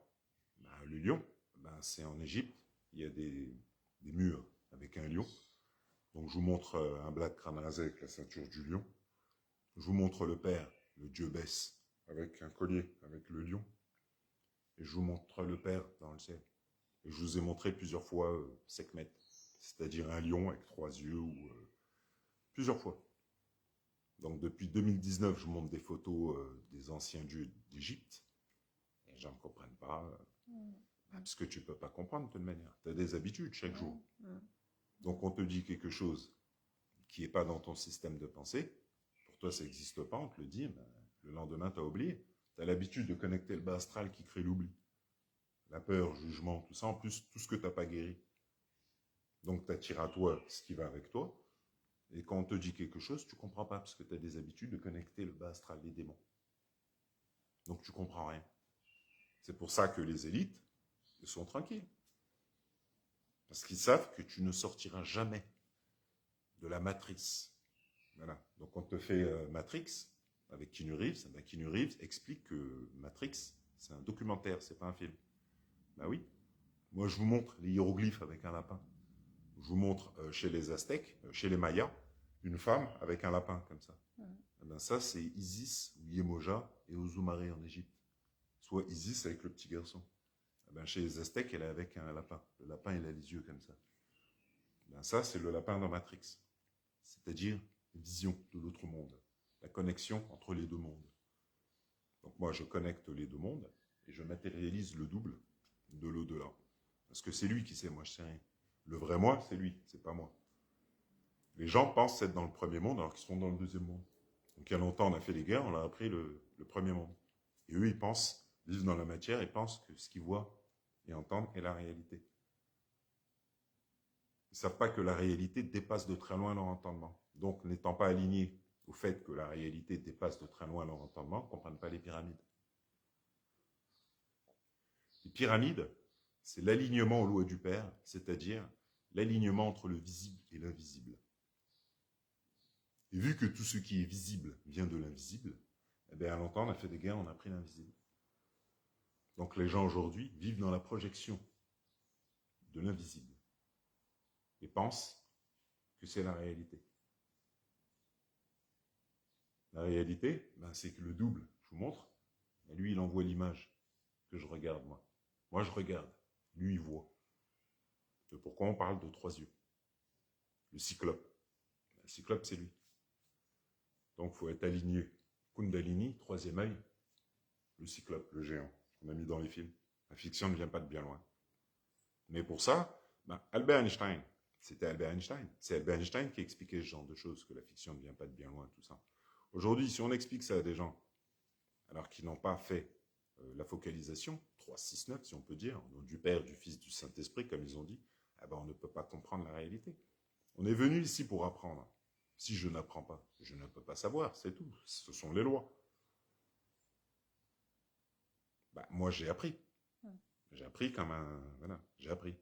ben, le lion, ben, c'est en Égypte, il y a des murs avec un lion. Donc je vous montre un blas de crâne rasé avec la ceinture du lion. Je vous montre le père, le dieu Bès, avec un collier, avec le lion. Et je vous montre le père dans le ciel. Et je vous ai montré plusieurs fois Sekhmet, c'est-à-dire un lion avec 3 yeux, ou plusieurs fois. Donc depuis 2019, je vous montre des photos des anciens dieux d'Égypte. Et les gens ne comprennent pas. Parce que tu ne peux pas comprendre de toute manière. Tu as des habitudes chaque jour. Donc on te dit quelque chose qui n'est pas dans ton système de pensée. pour toi ça n'existe pas, on te le dit, mais le lendemain tu as oublié. Tu as l'habitude de connecter le bas astral qui crée l'oubli. La peur, jugement, tout ça, en plus tout ce que tu n'as pas guéri. Donc tu attires à toi ce qui va avec toi, et quand on te dit quelque chose, tu ne comprends pas, parce que tu as des habitudes de connecter le bas astral des démons. Donc tu ne comprends rien. C'est pour ça que les élites, ils sont tranquilles. Parce qu'ils savent que tu ne sortiras jamais de la matrice. Voilà. Donc on te fait Matrix avec Keanu Reeves. Ben, Keanu Reeves explique que Matrix, c'est un documentaire, c'est pas un film. Ben oui. Moi, je vous montre les hiéroglyphes avec un lapin. Je vous montre chez les Aztèques, chez les Mayas, une femme avec un lapin comme ça. Eh ben ça, c'est Isis ou Yemoja et Ozumare en Égypte. Soit Isis avec le petit garçon. Eh ben, chez les Aztèques, elle est avec un lapin. Le lapin, il a les yeux comme ça. Eh ben, ça, c'est le lapin dans Matrix. C'est-à-dire vision de l'autre monde. La connexion entre les deux mondes. Donc moi, je connecte les deux mondes et je matérialise le double de l'au-delà. Parce que c'est lui qui sait, moi je sais rien. Le vrai moi, c'est lui, c'est pas moi. Les gens pensent être dans le premier monde alors qu'ils sont dans le deuxième monde. Donc il y a longtemps, on a fait les guerres, on a appris le premier monde. Et eux, ils pensent, vivent dans la matière, ils pensent que ce qu'ils voient et entendent est la réalité. Ils ne savent pas que la réalité dépasse de très loin leur entendement. Donc, n'étant pas alignés au fait que la réalité dépasse de très loin leur entendement, ils ne comprennent pas les pyramides. Les pyramides, c'est l'alignement aux lois du Père, c'est-à-dire l'alignement entre le visible et l'invisible. Et vu que tout ce qui est visible vient de l'invisible, eh bien, à longtemps, on a fait des guerres, on a pris l'invisible. Donc, les gens aujourd'hui vivent dans la projection de l'invisible et pensent que c'est la réalité. La réalité, ben, c'est que le double, je vous montre, et lui, il envoie l'image que je regarde, moi. Moi, je regarde. Lui, il voit. C'est pourquoi on parle de 3 yeux. Le cyclope. Le cyclope, c'est lui. Donc, il faut être aligné. Kundalini, 3e œil, le cyclope, le géant, qu'on a mis dans les films. La fiction ne vient pas de bien loin. Mais pour ça, ben, Albert Einstein, c'était Albert Einstein. C'est Albert Einstein qui expliquait ce genre de choses, que la fiction ne vient pas de bien loin, tout ça. Aujourd'hui, si on explique ça à des gens, alors qu'ils n'ont pas fait la focalisation, 3, 6, 9, si on peut dire, au nom du Père, du Fils, du Saint-Esprit, comme ils ont dit, eh ben, on ne peut pas comprendre la réalité. On est venu ici pour apprendre. Si je n'apprends pas, je ne peux pas savoir, c'est tout. Ce sont les lois. Ben, moi, j'ai appris. J'ai appris comme un... Voilà, j'ai appris.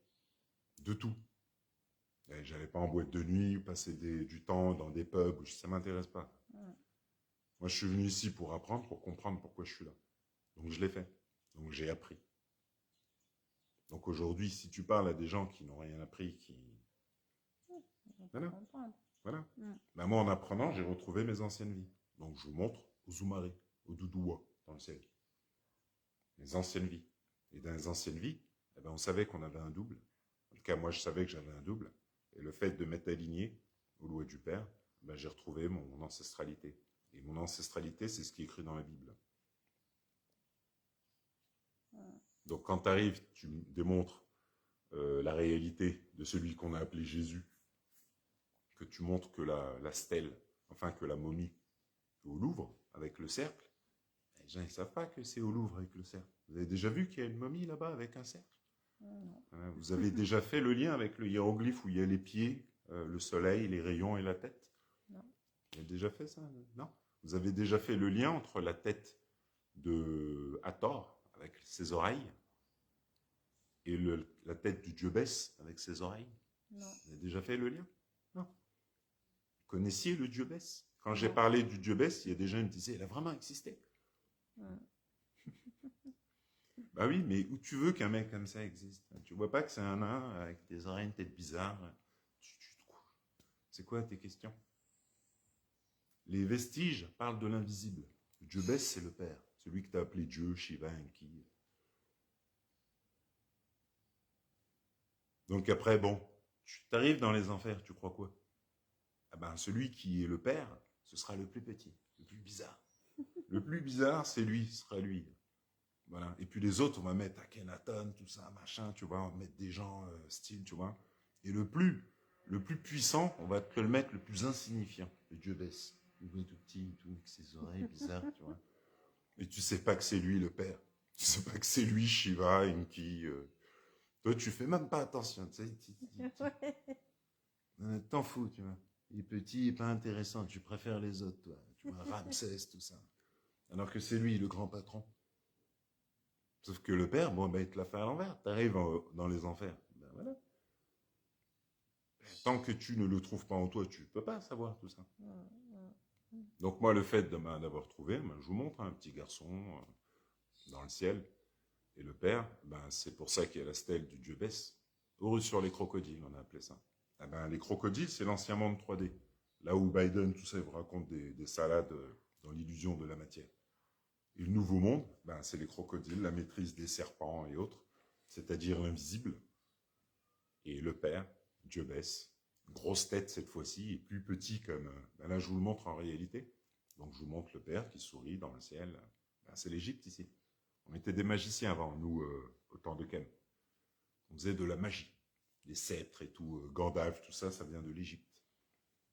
De tout. J'allais pas en boîte de nuit, passer du temps dans des pubs, ça m'intéresse pas. Moi, je suis venu ici pour apprendre, pour comprendre pourquoi je suis là. Donc, je l'ai fait. Donc, j'ai appris. Donc, aujourd'hui, si tu parles à des gens qui n'ont rien appris, qui... Voilà. Voilà. Ben, moi, en apprenant, j'ai retrouvé mes anciennes vies. Donc, je vous montre au Zoumare, au Doudouwa, dans le ciel. Les anciennes vies. Et dans les anciennes vies, eh ben, on savait qu'on avait un double. En tout cas, moi, je savais que j'avais un double. Et le fait de m'être aligné aux lois du Père, ben, j'ai retrouvé mon ancestralité. Et mon ancestralité, c'est ce qui est écrit dans la Bible. Donc quand tu arrives, tu démontres la réalité de celui qu'on a appelé Jésus, que tu montres que la stèle, enfin que la momie est au Louvre, avec le cercle, les gens ne savent pas que c'est au Louvre avec le cercle. Vous avez déjà vu qu'il y a une momie là-bas avec un cercle? Non. Vous avez déjà fait le lien avec le hiéroglyphe où il y a les pieds, le soleil, les rayons et la tête? Non. Vous avez déjà fait ça? Non. Vous avez déjà fait le lien entre la tête de Hathor avec ses oreilles et la tête du dieu Bès avec ses oreilles? Non. Vous avez déjà fait le lien? Non. Vous connaissiez le dieu Bès? Quand j'ai parlé du dieu Bès, il y a des gens qui me disaient, il a vraiment existé. Bah oui, mais où tu veux qu'un mec comme ça existe? Tu vois pas que c'est un nain avec des oreilles, une tête bizarre? C'est quoi tes questions? Les vestiges parlent de l'invisible. Le dieu Bès, c'est le père. Celui que tu as appelé Dieu, Shiva, Enki. Donc après, bon, tu arrives dans les enfers, tu crois quoi? Ah ben, celui qui est le père, ce sera le plus petit, le plus bizarre. Le plus bizarre, c'est lui, ce sera lui. Voilà. Et puis les autres, on va mettre Akhenaton, tout ça, machin, tu vois, on va mettre des gens style, tu vois. Et le plus puissant, on va te le mettre le plus insignifiant, le dieu Bès. il voit tout petit, tout, avec ses oreilles bizarres, tu vois. Et tu sais pas que c'est lui le père. Tu sais pas que c'est lui Shiva, Enki. Toi, tu fais même pas attention, tu sais. Ouais. T'en fous, tu vois. Il est petit, il est pas intéressant, tu préfères les autres, toi. Tu vois, Ramsès, tout ça. Alors que c'est lui le grand patron. Sauf que le père, bon, ben, il te l'a fait à l'envers. T'arrives dans les enfers. Ben voilà. Tant que tu ne le trouves pas en toi, tu peux pas savoir tout ça. Donc moi, le fait d'avoir trouvé, ben, je vous montre un petit garçon dans le ciel. Et le père, ben, c'est pour ça qu'il y a la stèle du dieu Bès. Heureux sur les crocodiles, on a appelé ça. Eh ben, les crocodiles, c'est l'ancien monde 3D. Là où Biden, tout ça, il vous raconte des salades dans l'illusion de la matière. Et le nouveau monde, ben, c'est les crocodiles, la maîtrise des serpents et autres, c'est-à-dire l'invisible. Et le père, Dieu Bès, grosse tête cette fois-ci, et plus petit comme... ben là, je vous le montre en réalité. Donc, je vous montre le père qui sourit dans le ciel. Ben, c'est l'Égypte ici. On était des magiciens avant, nous, au temps de Ken. On faisait de la magie. Les sceptres et tout, Gandalf, tout ça, ça vient de l'Égypte.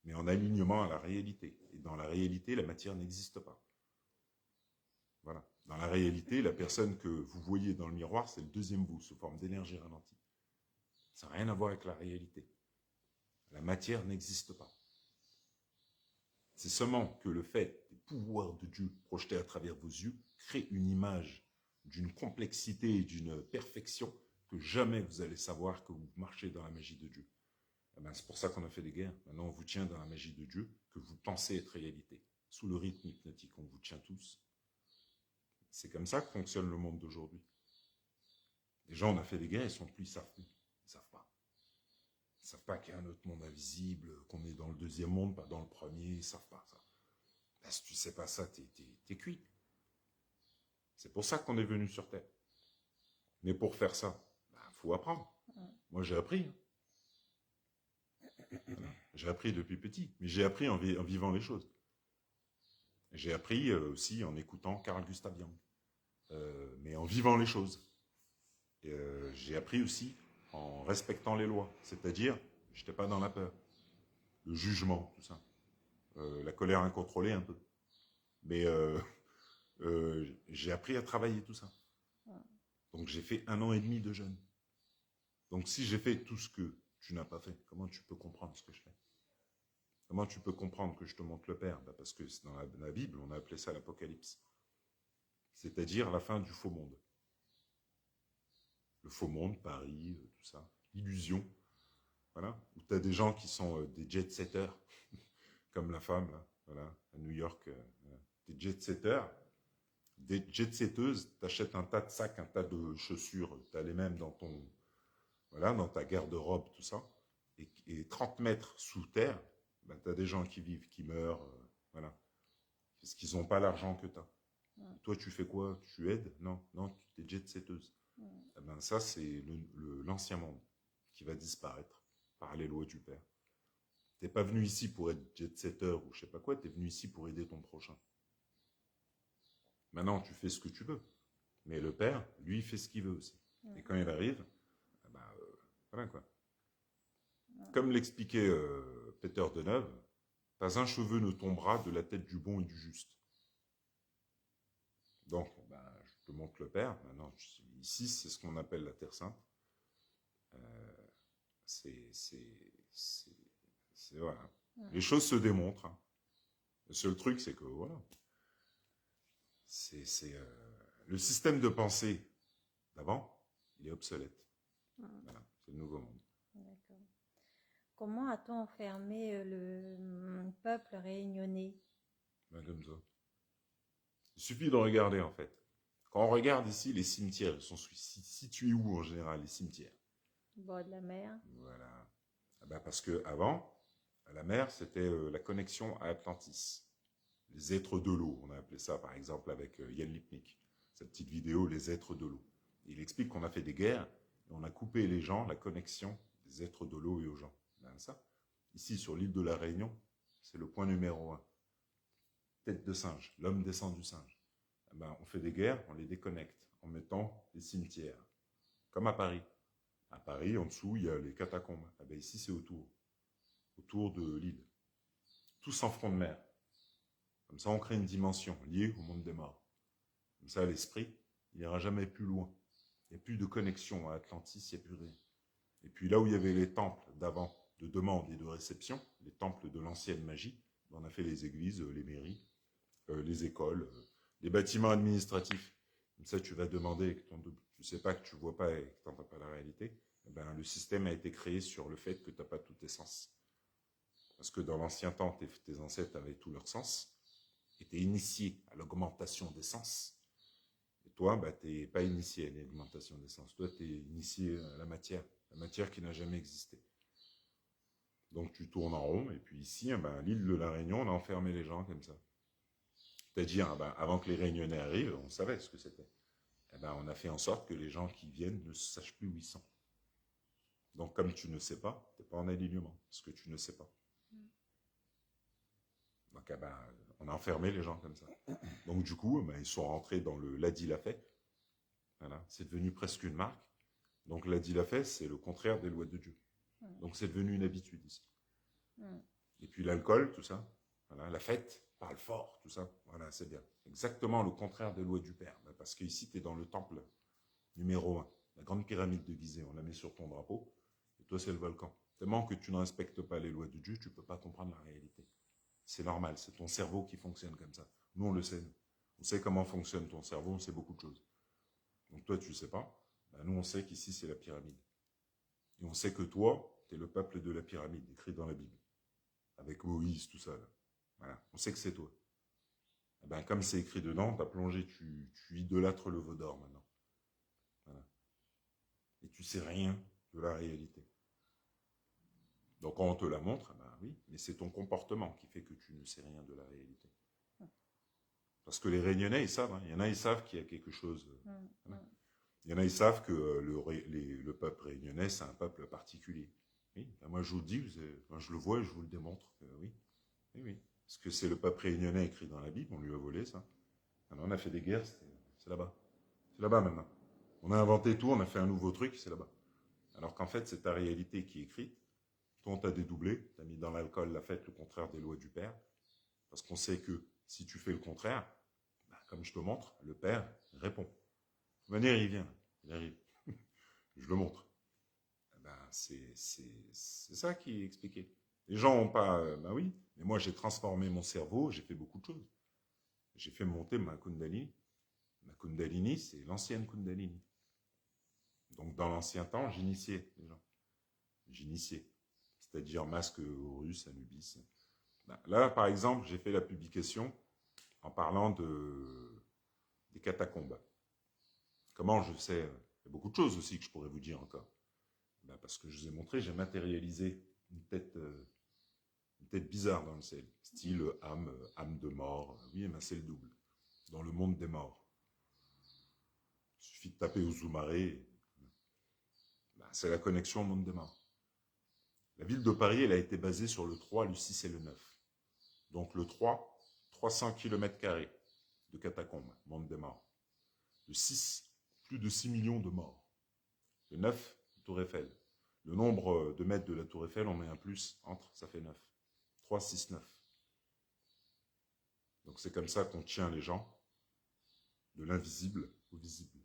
Mais en alignement à la réalité. Et dans la réalité, la matière n'existe pas. Voilà. Dans la réalité, la personne que vous voyez dans le miroir, c'est le deuxième vous, sous forme d'énergie ralentie. Ça n'a rien à voir avec la réalité. La matière n'existe pas. C'est seulement que le fait des pouvoirs de Dieu projetés à travers vos yeux crée une image d'une complexité et d'une perfection que jamais vous allez savoir que vous marchez dans la magie de Dieu. Eh ben, c'est pour ça qu'on a fait des guerres. Maintenant, on vous tient dans la magie de Dieu que vous pensez être réalité. Sous le rythme hypnotique, on vous tient tous. C'est comme ça que fonctionne le monde d'aujourd'hui. Les gens, on a fait des guerres, ils sont plus, ils savent plus. Ils savent pas. Ils savent pas qu'il y a un autre monde invisible, qu'on est dans le deuxième monde, pas dans le premier. Ils savent pas ça. Ben, si tu sais pas ça, t'es cuit. C'est pour ça qu'on est venu sur Terre. Mais pour faire ça, ben, faut apprendre. Moi, j'ai appris. Voilà. J'ai appris depuis petit, mais j'ai appris en vivant les choses. J'ai appris aussi en écoutant Carl Gustav Jung, mais en vivant les choses. J'ai appris aussi en respectant les lois, c'est-à-dire, je n'étais pas dans la peur, le jugement, tout ça, la colère incontrôlée un peu. Mais j'ai appris à travailler tout ça. Donc j'ai fait 1 an et demi de jeûne. Donc si j'ai fait tout ce que tu n'as pas fait, comment tu peux comprendre ce que je fais? Comment tu peux comprendre que je te montre le Père? Ben parce que dans la Bible, on a appelé ça l'Apocalypse. C'est-à-dire la fin du faux monde. Le faux monde, Paris, tout ça, l'illusion. Voilà. Où tu as des gens qui sont des jet-setters, comme la femme, là, voilà, à New York, des jet-setters, des jet-setteuses, t'achètes un tas de sacs, un tas de chaussures, tu as les mêmes dans ton, voilà, dans ta garde-robe, tout ça, et 30 mètres sous terre, ben, tu as des gens qui vivent, qui meurent, voilà, parce qu'ils n'ont pas l'argent que tu as. Toi, tu fais quoi? Tu aides? Non, non, tu es jet-setteuse. Eh ben, ça, c'est l'ancien monde qui va disparaître par les lois du Père. T'es pas venu ici pour être jet-setter ou je sais pas quoi, tu es venu ici pour aider ton prochain. Maintenant, tu fais ce que tu veux. Mais le Père, lui, il fait ce qu'il veut aussi. Et quand il arrive, ben, voilà quoi. Comme l'expliquait Peter Deneuve, pas un cheveu ne tombera de la tête du bon et du juste. Donc, ben, je te montre le Père. Maintenant, ici, c'est ce qu'on appelle la Terre Sainte. Voilà. Les choses se démontrent. Hein. Le seul truc, c'est que, voilà, le système de pensée d'avant, il est obsolète. Voilà, c'est le nouveau monde. D'accord. Comment a-t-on enfermé le peuple réunionnais? Ben, comme ça. Il suffit de regarder, en fait. Quand on regarde ici, les cimetières, ils sont situés où, en général, les cimetières? Au bord de la mer. Voilà. Ah ben, parce qu'avant, la mer, c'était la connexion à Atlantis. Les êtres de l'eau, on a appelé ça, par exemple, avec Yann Lipnik. Cette petite vidéo, les êtres de l'eau. Il explique qu'on a fait des guerres, et on a coupé les gens, la connexion des êtres de l'eau et aux gens. Ben, ça, ici, sur l'île de la Réunion, c'est le point numéro 1. Tête de singe, l'homme descend du singe. Eh ben, on fait des guerres, on les déconnecte en mettant des cimetières. Comme à Paris. À Paris, en dessous, il y a les catacombes. Eh ben, ici, c'est autour de l'île. Tous en front de mer. Comme ça, on crée une dimension liée au monde des morts. Comme ça, l'esprit, il n'ira jamais plus loin. Il n'y a plus de connexion à Atlantis, il n'y a plus rien. Et puis là où il y avait les temples d'avant, de demande et de réception, les temples de l'ancienne magie, on a fait les églises, les mairies, les écoles, les bâtiments administratifs. Comme ça, tu vas demander, que tu ne sais pas, que tu ne vois pas et que tu n'entends pas la réalité. Eh ben, le système a été créé sur le fait que tu n'as pas tous tes sens. Parce que dans l'ancien temps, tes ancêtres avaient tous leurs sens, étaient initiés à l'augmentation des sens. Et toi, bah, tu n'es pas initié à l'augmentation des sens. Toi, tu es initié à la matière qui n'a jamais existé. Donc tu tournes en rond, et puis ici, ben, l'île de la Réunion, on a enfermé les gens comme ça. C'est-à-dire, ben, avant que les Réunionnais arrivent, on savait ce que c'était. Eh ben, on a fait en sorte que les gens qui viennent ne sachent plus où ils sont. Donc comme tu ne sais pas, tu n'es pas en alignement, parce que tu ne sais pas. Donc eh ben, on a enfermé les gens comme ça. Donc du coup, ben, ils sont rentrés dans le l'a dit l'a fait. Voilà. C'est devenu presque une marque. Donc l'a dit l'a fait, c'est le contraire des lois de Dieu. Donc c'est devenu une habitude ici. Et puis l'alcool, tout ça, voilà, la fête, parle fort, tout ça, voilà, c'est bien. Exactement le contraire des lois du Père. Parce qu'ici, tu es dans le temple numéro 1, la grande pyramide de Gizeh, on la met sur ton drapeau, et toi, c'est le volcan. Tellement que tu ne respectes pas les lois de Dieu, tu ne peux pas comprendre la réalité. C'est normal, c'est ton cerveau qui fonctionne comme ça. Nous, on le sait. On sait comment fonctionne ton cerveau, on sait beaucoup de choses. Donc toi, tu ne sais pas. Ben, nous, on sait qu'ici, c'est la pyramide. Et on sait que toi, tu es le peuple de la pyramide, écrit dans la Bible. Avec Moïse, tout ça. Là. Voilà. On sait que c'est toi. Et ben, comme c'est écrit dedans, tu as plongé, tu idolâtres le veau d'or maintenant. Voilà. Et tu sais rien de la réalité. Donc quand on te la montre, ben oui, mais c'est ton comportement qui fait que tu ne sais rien de la réalité. Parce que les Réunionnais, ils savent. Hein. Il y en a, ils savent qu'il y a quelque chose. Voilà. Il y en a, ils savent que le peuple réunionnais, c'est un peuple particulier. Oui, ben moi je vous le dis, je le vois et je vous le démontre. Oui, oui, oui. Parce que c'est le peuple réunionnais écrit dans la Bible, on lui a volé ça. Alors on a fait des guerres, c'est là-bas. C'est là-bas maintenant. On a inventé tout, on a fait un nouveau truc, c'est là-bas. Alors qu'en fait, c'est ta réalité qui est écrite. Toi, on t'a dédoublé, t'as mis dans l'alcool la fête, le contraire des lois du Père. Parce qu'on sait que si tu fais le contraire, bah, comme je te montre, le Père répond. De toute manière, il vient, il arrive. Je le montre. Ben, c'est ça qui est expliqué. Les gens n'ont pas... ben oui, mais moi j'ai transformé mon cerveau, j'ai fait beaucoup de choses. J'ai fait monter ma Kundalini. Ma Kundalini, c'est l'ancienne Kundalini. Donc dans l'ancien temps, j'initiais les gens. J'initiais. C'est-à-dire masque Horus, Anubis. Ben, là, par exemple, j'ai fait la publication en parlant des catacombes. Comment je sais... Il y a beaucoup de choses aussi que je pourrais vous dire encore. Ben parce que je vous ai montré, j'ai matérialisé une tête bizarre dans le ciel, style âme de mort. Oui, ben c'est le double, dans le monde des morts. Il suffit de taper au Zoumaré, ben c'est la connexion au monde des morts. La ville de Paris, elle a été basée sur le 3, le 6 et le 9. Donc le 3, 300 km² de catacombes, monde des morts. Le 6, plus de 6 millions de morts. Le 9, Tour Eiffel. Le nombre de mètres de la Tour Eiffel, on met un plus entre, ça fait 9. 3, 6, 9. Donc c'est comme ça qu'on tient les gens de l'invisible au visible.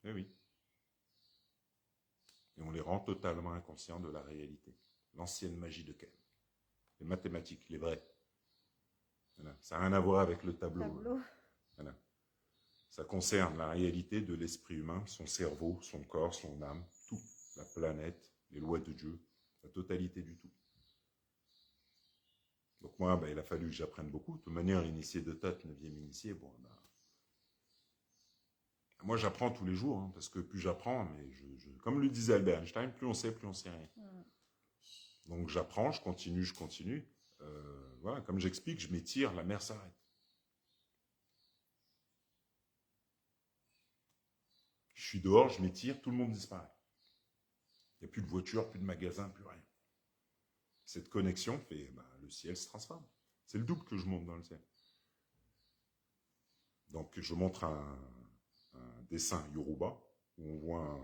Eh oui. Et on les rend totalement inconscients de la réalité. L'ancienne magie de Ken. Les mathématiques, les vraies. Voilà. Ça n'a rien à voir avec le tableau. Voilà. Ça concerne la réalité de l'esprit humain, son cerveau, son corps, son âme, tout. La planète, les lois de Dieu, la totalité du tout. Donc moi, ben, il a fallu que j'apprenne beaucoup. De toute manière, initié de tête, 9e initié, bon, ben, moi, j'apprends tous les jours, hein, parce que plus j'apprends, mais comme le disait Albert Einstein, plus on sait rien. Donc j'apprends, je continue. Voilà, comme j'explique, je m'étire, la mer s'arrête. Je suis dehors, je m'étire, tout le monde disparaît. Il n'y a plus de voiture, plus de magasin, plus rien. Cette connexion fait, ben, le ciel se transforme. C'est le double que je monte dans le ciel. Donc je montre un dessin Yoruba, où on voit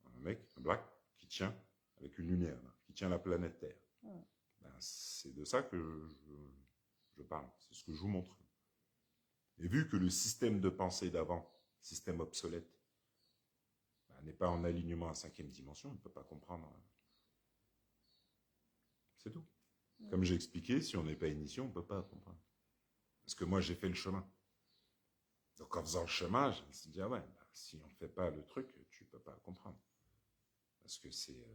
un mec, un black, qui tient, avec une lumière, là, qui tient la planète Terre. Ben, c'est de ça que je parle. C'est ce que je vous montre. Et vu que le système de pensée d'avant, système obsolète, ben, n'est pas en alignement à 5e dimension, on ne peut pas comprendre. C'est tout. Comme j'ai expliqué, si on n'est pas initié, on ne peut pas comprendre. Parce que moi, j'ai fait le chemin. Donc, en faisant le chemin, je me suis dit, ah ouais, ben, si on ne fait pas le truc, tu ne peux pas comprendre. Parce que c'est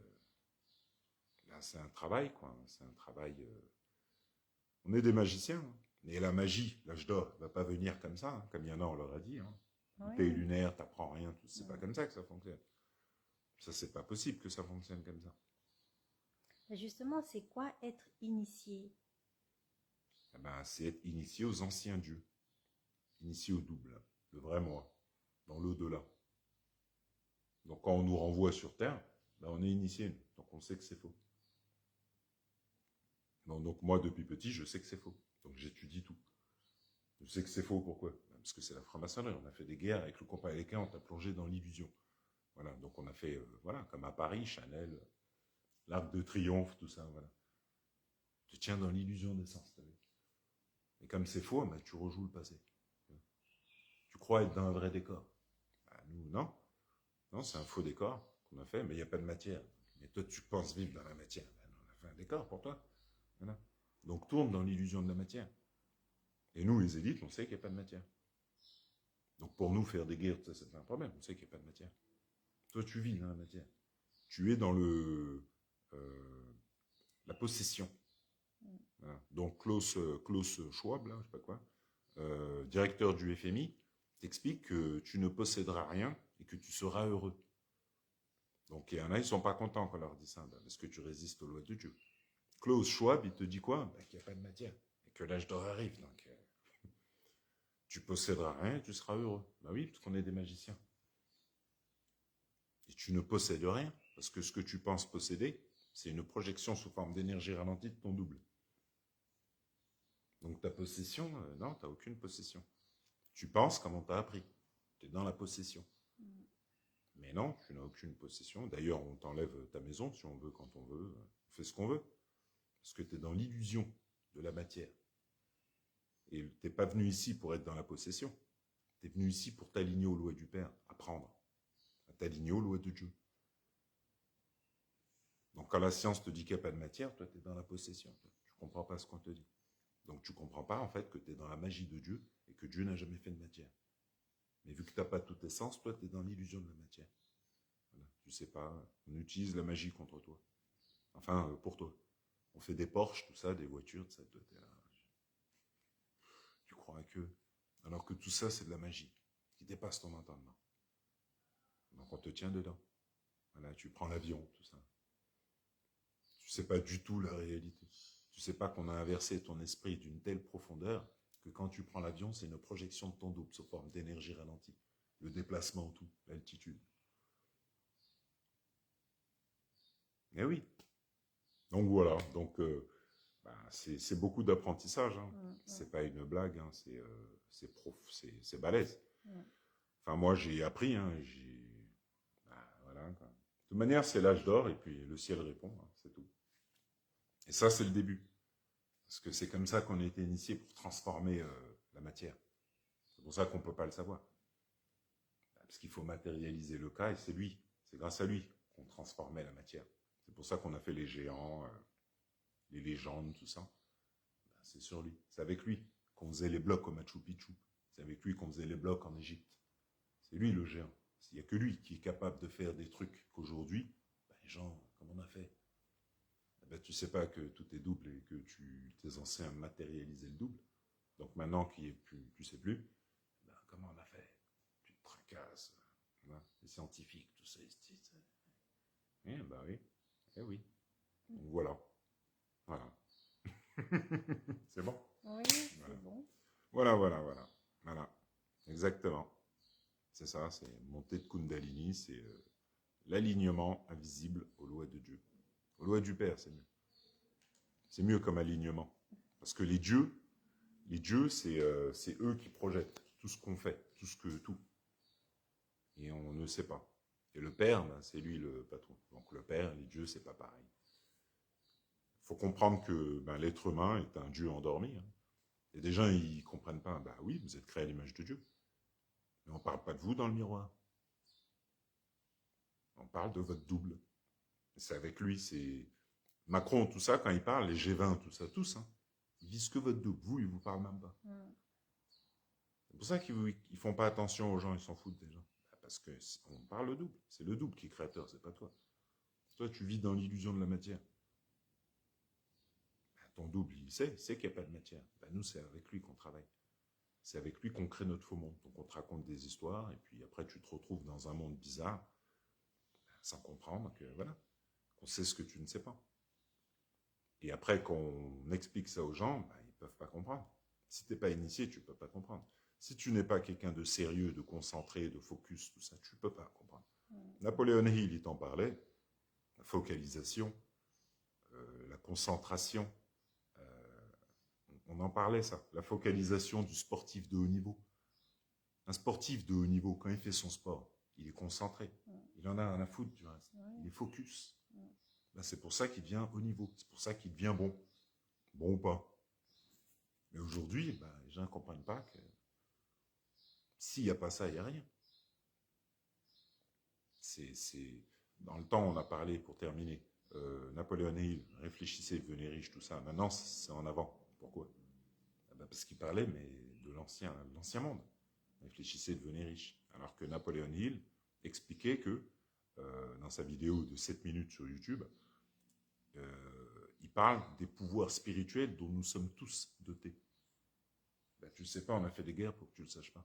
un travail, quoi. C'est un travail... On est des magiciens. Hein. Et la magie, l'âge d'or, ne va pas venir comme ça. Hein. Comme il y en a, on leur a dit. Hein. Oui. T'es lunaire, t'apprends rien. C'est pas comme ça que ça fonctionne. Ça, c'est pas possible que ça fonctionne comme ça. Justement, c'est quoi être initié? Eh ben, c'est être initié aux anciens dieux. Initié au double, le vrai moi, dans l'au-delà. Donc quand on nous renvoie sur Terre, ben, on est initié, donc on sait que c'est faux. Donc moi, depuis petit, je sais que c'est faux. Donc j'étudie tout. Je sais que c'est faux, pourquoi? Parce que c'est la franc-maçonnerie. On a fait des guerres avec le compas et les on t'a plongé dans l'illusion. Voilà, donc on a fait, voilà, comme à Paris, Chanel, l'Arc de Triomphe, tout ça, voilà. Tu tiens dans l'illusion d'essence, t'as vu. Et comme c'est faux, ben, tu rejoues le passé. Tu crois être dans un vrai décor. Ben, nous, non. Non, c'est un faux décor qu'on a fait, mais il n'y a pas de matière. Mais toi, tu penses vivre dans la matière. Ben, on a fait un décor pour toi. Voilà. Donc tourne dans l'illusion de la matière. Et nous, les élites, on sait qu'il n'y a pas de matière. Donc pour nous, faire des guerres, ça, c'est pas un problème. On sait qu'il n'y a pas de matière. Toi, tu vis dans la matière. Tu es dans la possession. Voilà. Donc Klaus Schwab, là, je sais pas quoi, directeur du FMI, t'explique que tu ne posséderas rien et que tu seras heureux. Donc il y en a, ils ne sont pas contents quand on leur dit ça, parce que tu résistes aux lois de Dieu. Klaus Schwab, il te dit quoi? Qu'il n'y a pas de matière, et que l'âge d'or arrive. Donc tu posséderas rien et tu seras heureux. Ben oui, parce qu'on est des magiciens. Et tu ne possèdes rien, parce que ce que tu penses posséder, c'est une projection sous forme d'énergie ralentie de ton double. Donc ta possession, non, tu n'as aucune possession. Tu penses comme on t'a appris. Tu es dans la possession. Mais non, tu n'as aucune possession. D'ailleurs, on t'enlève ta maison si on veut, quand on veut. On fait ce qu'on veut. Parce que tu es dans l'illusion de la matière. Et tu n'es pas venu ici pour être dans la possession. Tu es venu ici pour t'aligner aux lois du Père, apprendre à t'aligner aux lois de Dieu. Donc quand la science te dit qu'il n'y a pas de matière, toi, tu es dans la possession. Tu ne comprends pas ce qu'on te dit. Donc tu ne comprends pas, en fait, que tu es dans la magie de Dieu et que Dieu n'a jamais fait de matière. Mais vu que tu n'as pas toute essence, toi, tu es dans l'illusion de la matière. Voilà. Tu sais pas, on utilise la magie contre toi. Enfin, pour toi. On fait des Porsche, tout ça, des voitures, tout ça, toi, t'es là. Tu crois que... Alors que tout ça, c'est de la magie qui dépasse ton entendement. Donc on te tient dedans. Voilà, tu prends l'avion, tout ça. Tu sais pas du tout la réalité. Tu sais pas qu'on a inversé ton esprit d'une telle profondeur que quand tu prends l'avion, c'est une projection de ton double sous forme d'énergie ralentie. Le déplacement, tout, l'altitude. Eh oui. Donc voilà, donc c'est beaucoup d'apprentissage. Hein. C'est pas une blague, hein. C'est balèze. Enfin moi j'ai appris, hein. Voilà. Quoi. De toute manière c'est l'âge d'or et puis le ciel répond, hein, c'est tout. Et ça c'est le début, parce que c'est comme ça qu'on a été initié pour transformer la matière. C'est pour ça qu'on peut pas le savoir, parce qu'il faut matérialiser le cas et c'est lui, c'est grâce à lui qu'on transformait la matière. C'est pour ça qu'on a fait les géants. Les légendes, tout ça, ben, c'est sur lui. C'est avec lui qu'on faisait les blocs au Machu Picchu. C'est avec lui qu'on faisait les blocs en Égypte. C'est lui le géant. Il n'y a que lui qui est capable de faire des trucs qu'aujourd'hui, ben, les gens, comme on a fait, ben, tu sais pas que tout est double et que tes anciens matérialisaient le double. Donc maintenant tu sais plus, ben, comment on a fait? Tu te tracasses. Voilà. Les scientifiques, tout ça, ils se disent, ben oui, eh oui. Donc voilà. Voilà. C'est bon? Oui, voilà. c'est bon. Voilà. Exactement. C'est ça, c'est montée de Kundalini, c'est l'alignement invisible aux lois de Dieu. Aux lois du Père, c'est mieux. C'est mieux comme alignement. Parce que les dieux, c'est eux qui projettent tout ce qu'on fait, tout. Et on ne sait pas. Et le Père, ben, c'est lui le patron. Donc le Père, les dieux, c'est pas pareil. faut comprendre que l'être humain est un Dieu endormi. Hein. Et des gens, ils ne comprennent pas. Bah oui, vous êtes créé à l'image de Dieu. Mais on ne parle pas de vous dans le miroir. On parle de votre double. C'est avec lui, c'est... Macron, tout ça, quand il parle, les G20, tout ça, tous, hein, ils visent que votre double. Vous, ils ne vous parlent même pas. C'est pour ça qu'ils ne font pas attention aux gens, ils s'en foutent des gens. Parce qu'on parle le double. C'est le double qui est créateur, c'est pas toi. Toi, tu vis dans l'illusion de la matière. Ton double, il sait qu'il n'y a pas de matière. Nous, c'est avec lui qu'on travaille. C'est avec lui qu'on crée notre faux monde. Donc, on te raconte des histoires, et puis après, tu te retrouves dans un monde bizarre, sans comprendre que, voilà, qu'on sait ce que tu ne sais pas. Et après, qu'on explique ça aux gens, ils ne peuvent pas comprendre. Si tu n'es pas initié, tu ne peux pas comprendre. Si tu n'es pas quelqu'un de sérieux, de concentré, de focus, tout ça, tu ne peux pas comprendre. Napoléon Hill, il t'en parlait. La focalisation, la concentration, on en parlait ça, la focalisation du sportif de haut niveau. Un sportif de haut niveau, quand il fait son sport, il est concentré. Il en a rien à foutre du reste. Il est focus. C'est pour ça qu'il devient haut niveau. C'est pour ça qu'il devient bon. Bon ou pas. Mais aujourd'hui, les gens ne comprennent pas que s'il n'y a pas ça, il n'y a rien. Dans le temps, on a parlé, pour terminer, Napoléon Hill, réfléchissez, devenez riche, tout ça. Maintenant, c'est en avant. Pourquoi? Parce qu'il parlait, mais de l'ancien monde. Réfléchissez, devenez riche. Alors que Napoléon Hill expliquait que, dans sa vidéo de 7 minutes sur YouTube, il parle des pouvoirs spirituels dont nous sommes tous dotés. Tu ne sais pas, on a fait des guerres pour que tu ne le saches pas.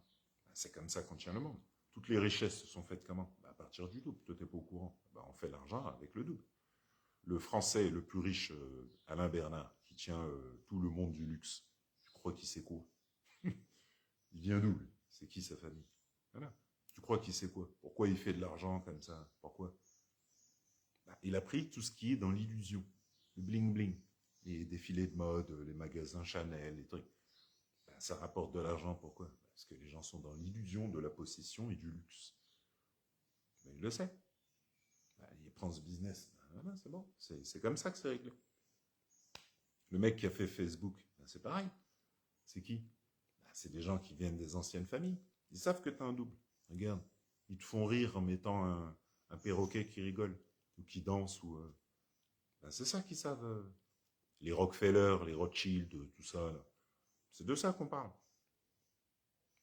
C'est comme ça qu'on tient le monde. Toutes les richesses se sont faites comment? À partir du double. Toi, tu n'es pas au courant. On fait l'argent avec le double. Le Français le plus riche, Alain Bernard, qui tient tout le monde du luxe, tu crois qu'il sait quoi? Il vient d'où, lui? C'est qui sa famille? Voilà. Tu crois qu'il sait quoi? Pourquoi il fait de l'argent comme ça? Pourquoi? Il a pris tout ce qui est dans l'illusion. Le bling-bling. Les défilés de mode, les magasins Chanel, les trucs. Ça rapporte de l'argent, pourquoi? Parce que les gens sont dans l'illusion de la possession et du luxe. Mais il le sait. Il prend ce business. Voilà, c'est bon. C'est comme ça que c'est réglé. Le mec qui a fait Facebook, c'est pareil. C'est qui? C'est des gens qui viennent des anciennes familles. Ils savent que tu as un double. Regarde. Ils te font rire en mettant un perroquet qui rigole ou qui danse. C'est ça qu'ils savent. Les Rockefeller, les Rothschild, tout ça. Là. C'est de ça qu'on parle.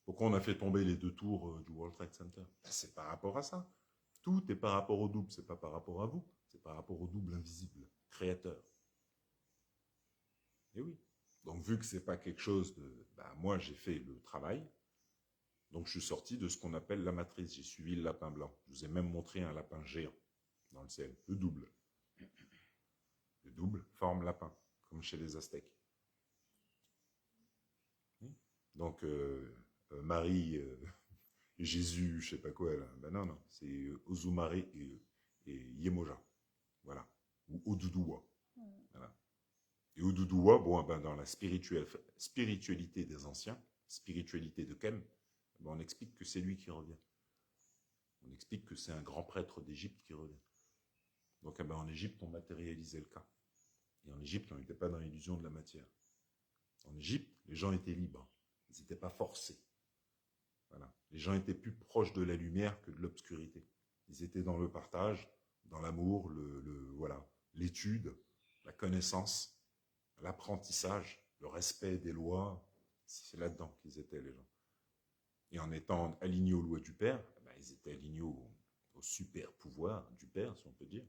Pourquoi on a fait tomber les 2 tours du World Trade Center? C'est par rapport à ça. Tout est par rapport au double. C'est pas par rapport à vous. C'est par rapport au double invisible, créateur. Et oui. Donc, vu que c'est pas quelque chose de... moi, j'ai fait le travail. Donc, je suis sorti de ce qu'on appelle la matrice. J'ai suivi le lapin blanc. Je vous ai même montré un lapin géant dans le ciel. Le double. Le double forme lapin, comme chez les Aztèques. Donc, Marie et Jésus, je sais pas quoi, là. Non. C'est Ozumare et Yemoja. Voilà. Ou Oduduwa. Voilà. Et Oduduwa, dans la spiritualité des anciens, spiritualité de Kem, on explique que c'est lui qui revient. On explique que c'est un grand prêtre d'Égypte qui revient. Donc en Égypte, on matérialisait le cas. Et en Égypte, on n'était pas dans l'illusion de la matière. En Égypte, les gens étaient libres. Ils n'étaient pas forcés. Voilà. Les gens étaient plus proches de la lumière que de l'obscurité. Ils étaient dans le partage, dans l'amour, l'étude, la connaissance, l'apprentissage, le respect des lois. C'est là-dedans qu'ils étaient, les gens. Et en étant alignés aux lois du Père, ils étaient alignés au super pouvoir du Père, si on peut dire.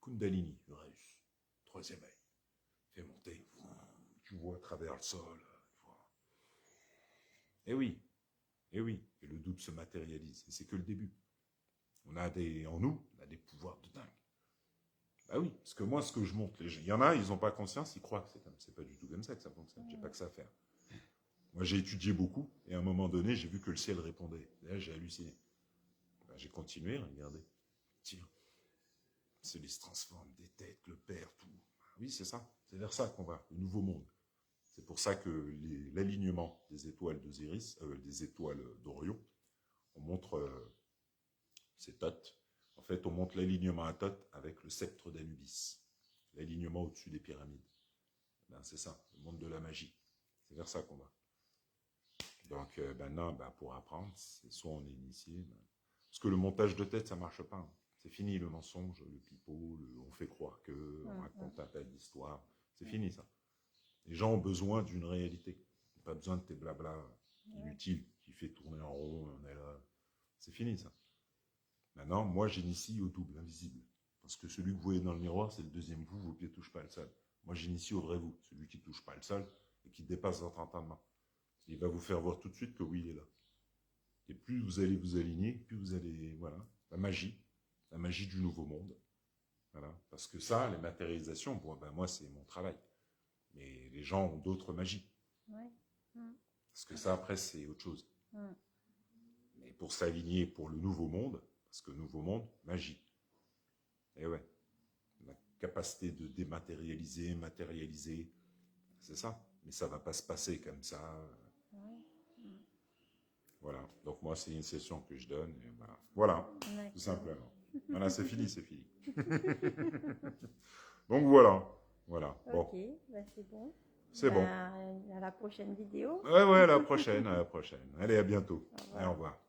Kundalini, Uranus, 3e œil, fait monter, tu vois à travers le sol. Et oui, et le double se matérialise. Et c'est que le début. En nous, on a des pouvoirs de dingue. Oui, parce que moi, ce que je montre, il y en a, ils n'ont pas conscience, ils croient que c'est pas du tout comme ça que ça fonctionne. J'ai pas que ça à faire. Moi, j'ai étudié beaucoup, et à un moment donné, j'ai vu que le ciel répondait. Et là, j'ai halluciné. J'ai continué, regardez. Tiens, c'est les se transforme, des têtes, le père, tout. Oui, c'est ça. C'est vers ça qu'on va, le nouveau monde. C'est pour ça que l'alignement des étoiles d'Osiris, des étoiles d'Orion, on montre c'est Thoth. En fait, on montre l'alignement à Thoth avec le sceptre d'Anubis. l'alignement au-dessus des pyramides. Ben, c'est ça, le monde de la magie. C'est vers ça qu'on va. Donc maintenant, pour apprendre, c'est soit on est initié, parce que le montage de tête, ça marche pas. Hein. C'est fini le mensonge, le pipeau, on fait croire que, on raconte un tas d'histoires. C'est fini ça. Les gens ont besoin d'une réalité. Pas besoin de tes blabla inutiles qui fait tourner en rond, on est là. C'est fini ça. Maintenant, moi j'initie au double, invisible. Parce que celui que vous voyez dans le miroir, c'est le deuxième vous, vos pieds ne touchent pas le sol. Moi j'initie au vrai vous, celui qui ne touche pas le sol et qui dépasse votre entendement. Il va vous faire voir tout de suite que oui, il est là. Et plus vous allez vous aligner, plus vous allez, voilà, la magie du nouveau monde. Voilà. Parce que ça, les matérialisations, bon, moi c'est mon travail. Mais les gens ont d'autres magies. Ouais. Parce que ça, après, c'est autre chose. Mais pour s'aligner pour le nouveau monde, parce que nouveau monde, magie. Et ouais, la capacité de dématérialiser, matérialiser, c'est ça. Mais ça ne va pas se passer comme ça. Voilà. Donc moi, c'est une session que je donne. Et voilà. Voilà, tout simplement. Voilà, c'est fini, c'est fini. Donc voilà. Voilà. Bon. Ok, c'est bon. C'est bon. À la prochaine vidéo. Ouais, à la prochaine, à la prochaine. Allez, à bientôt. Au revoir. Allez, au revoir.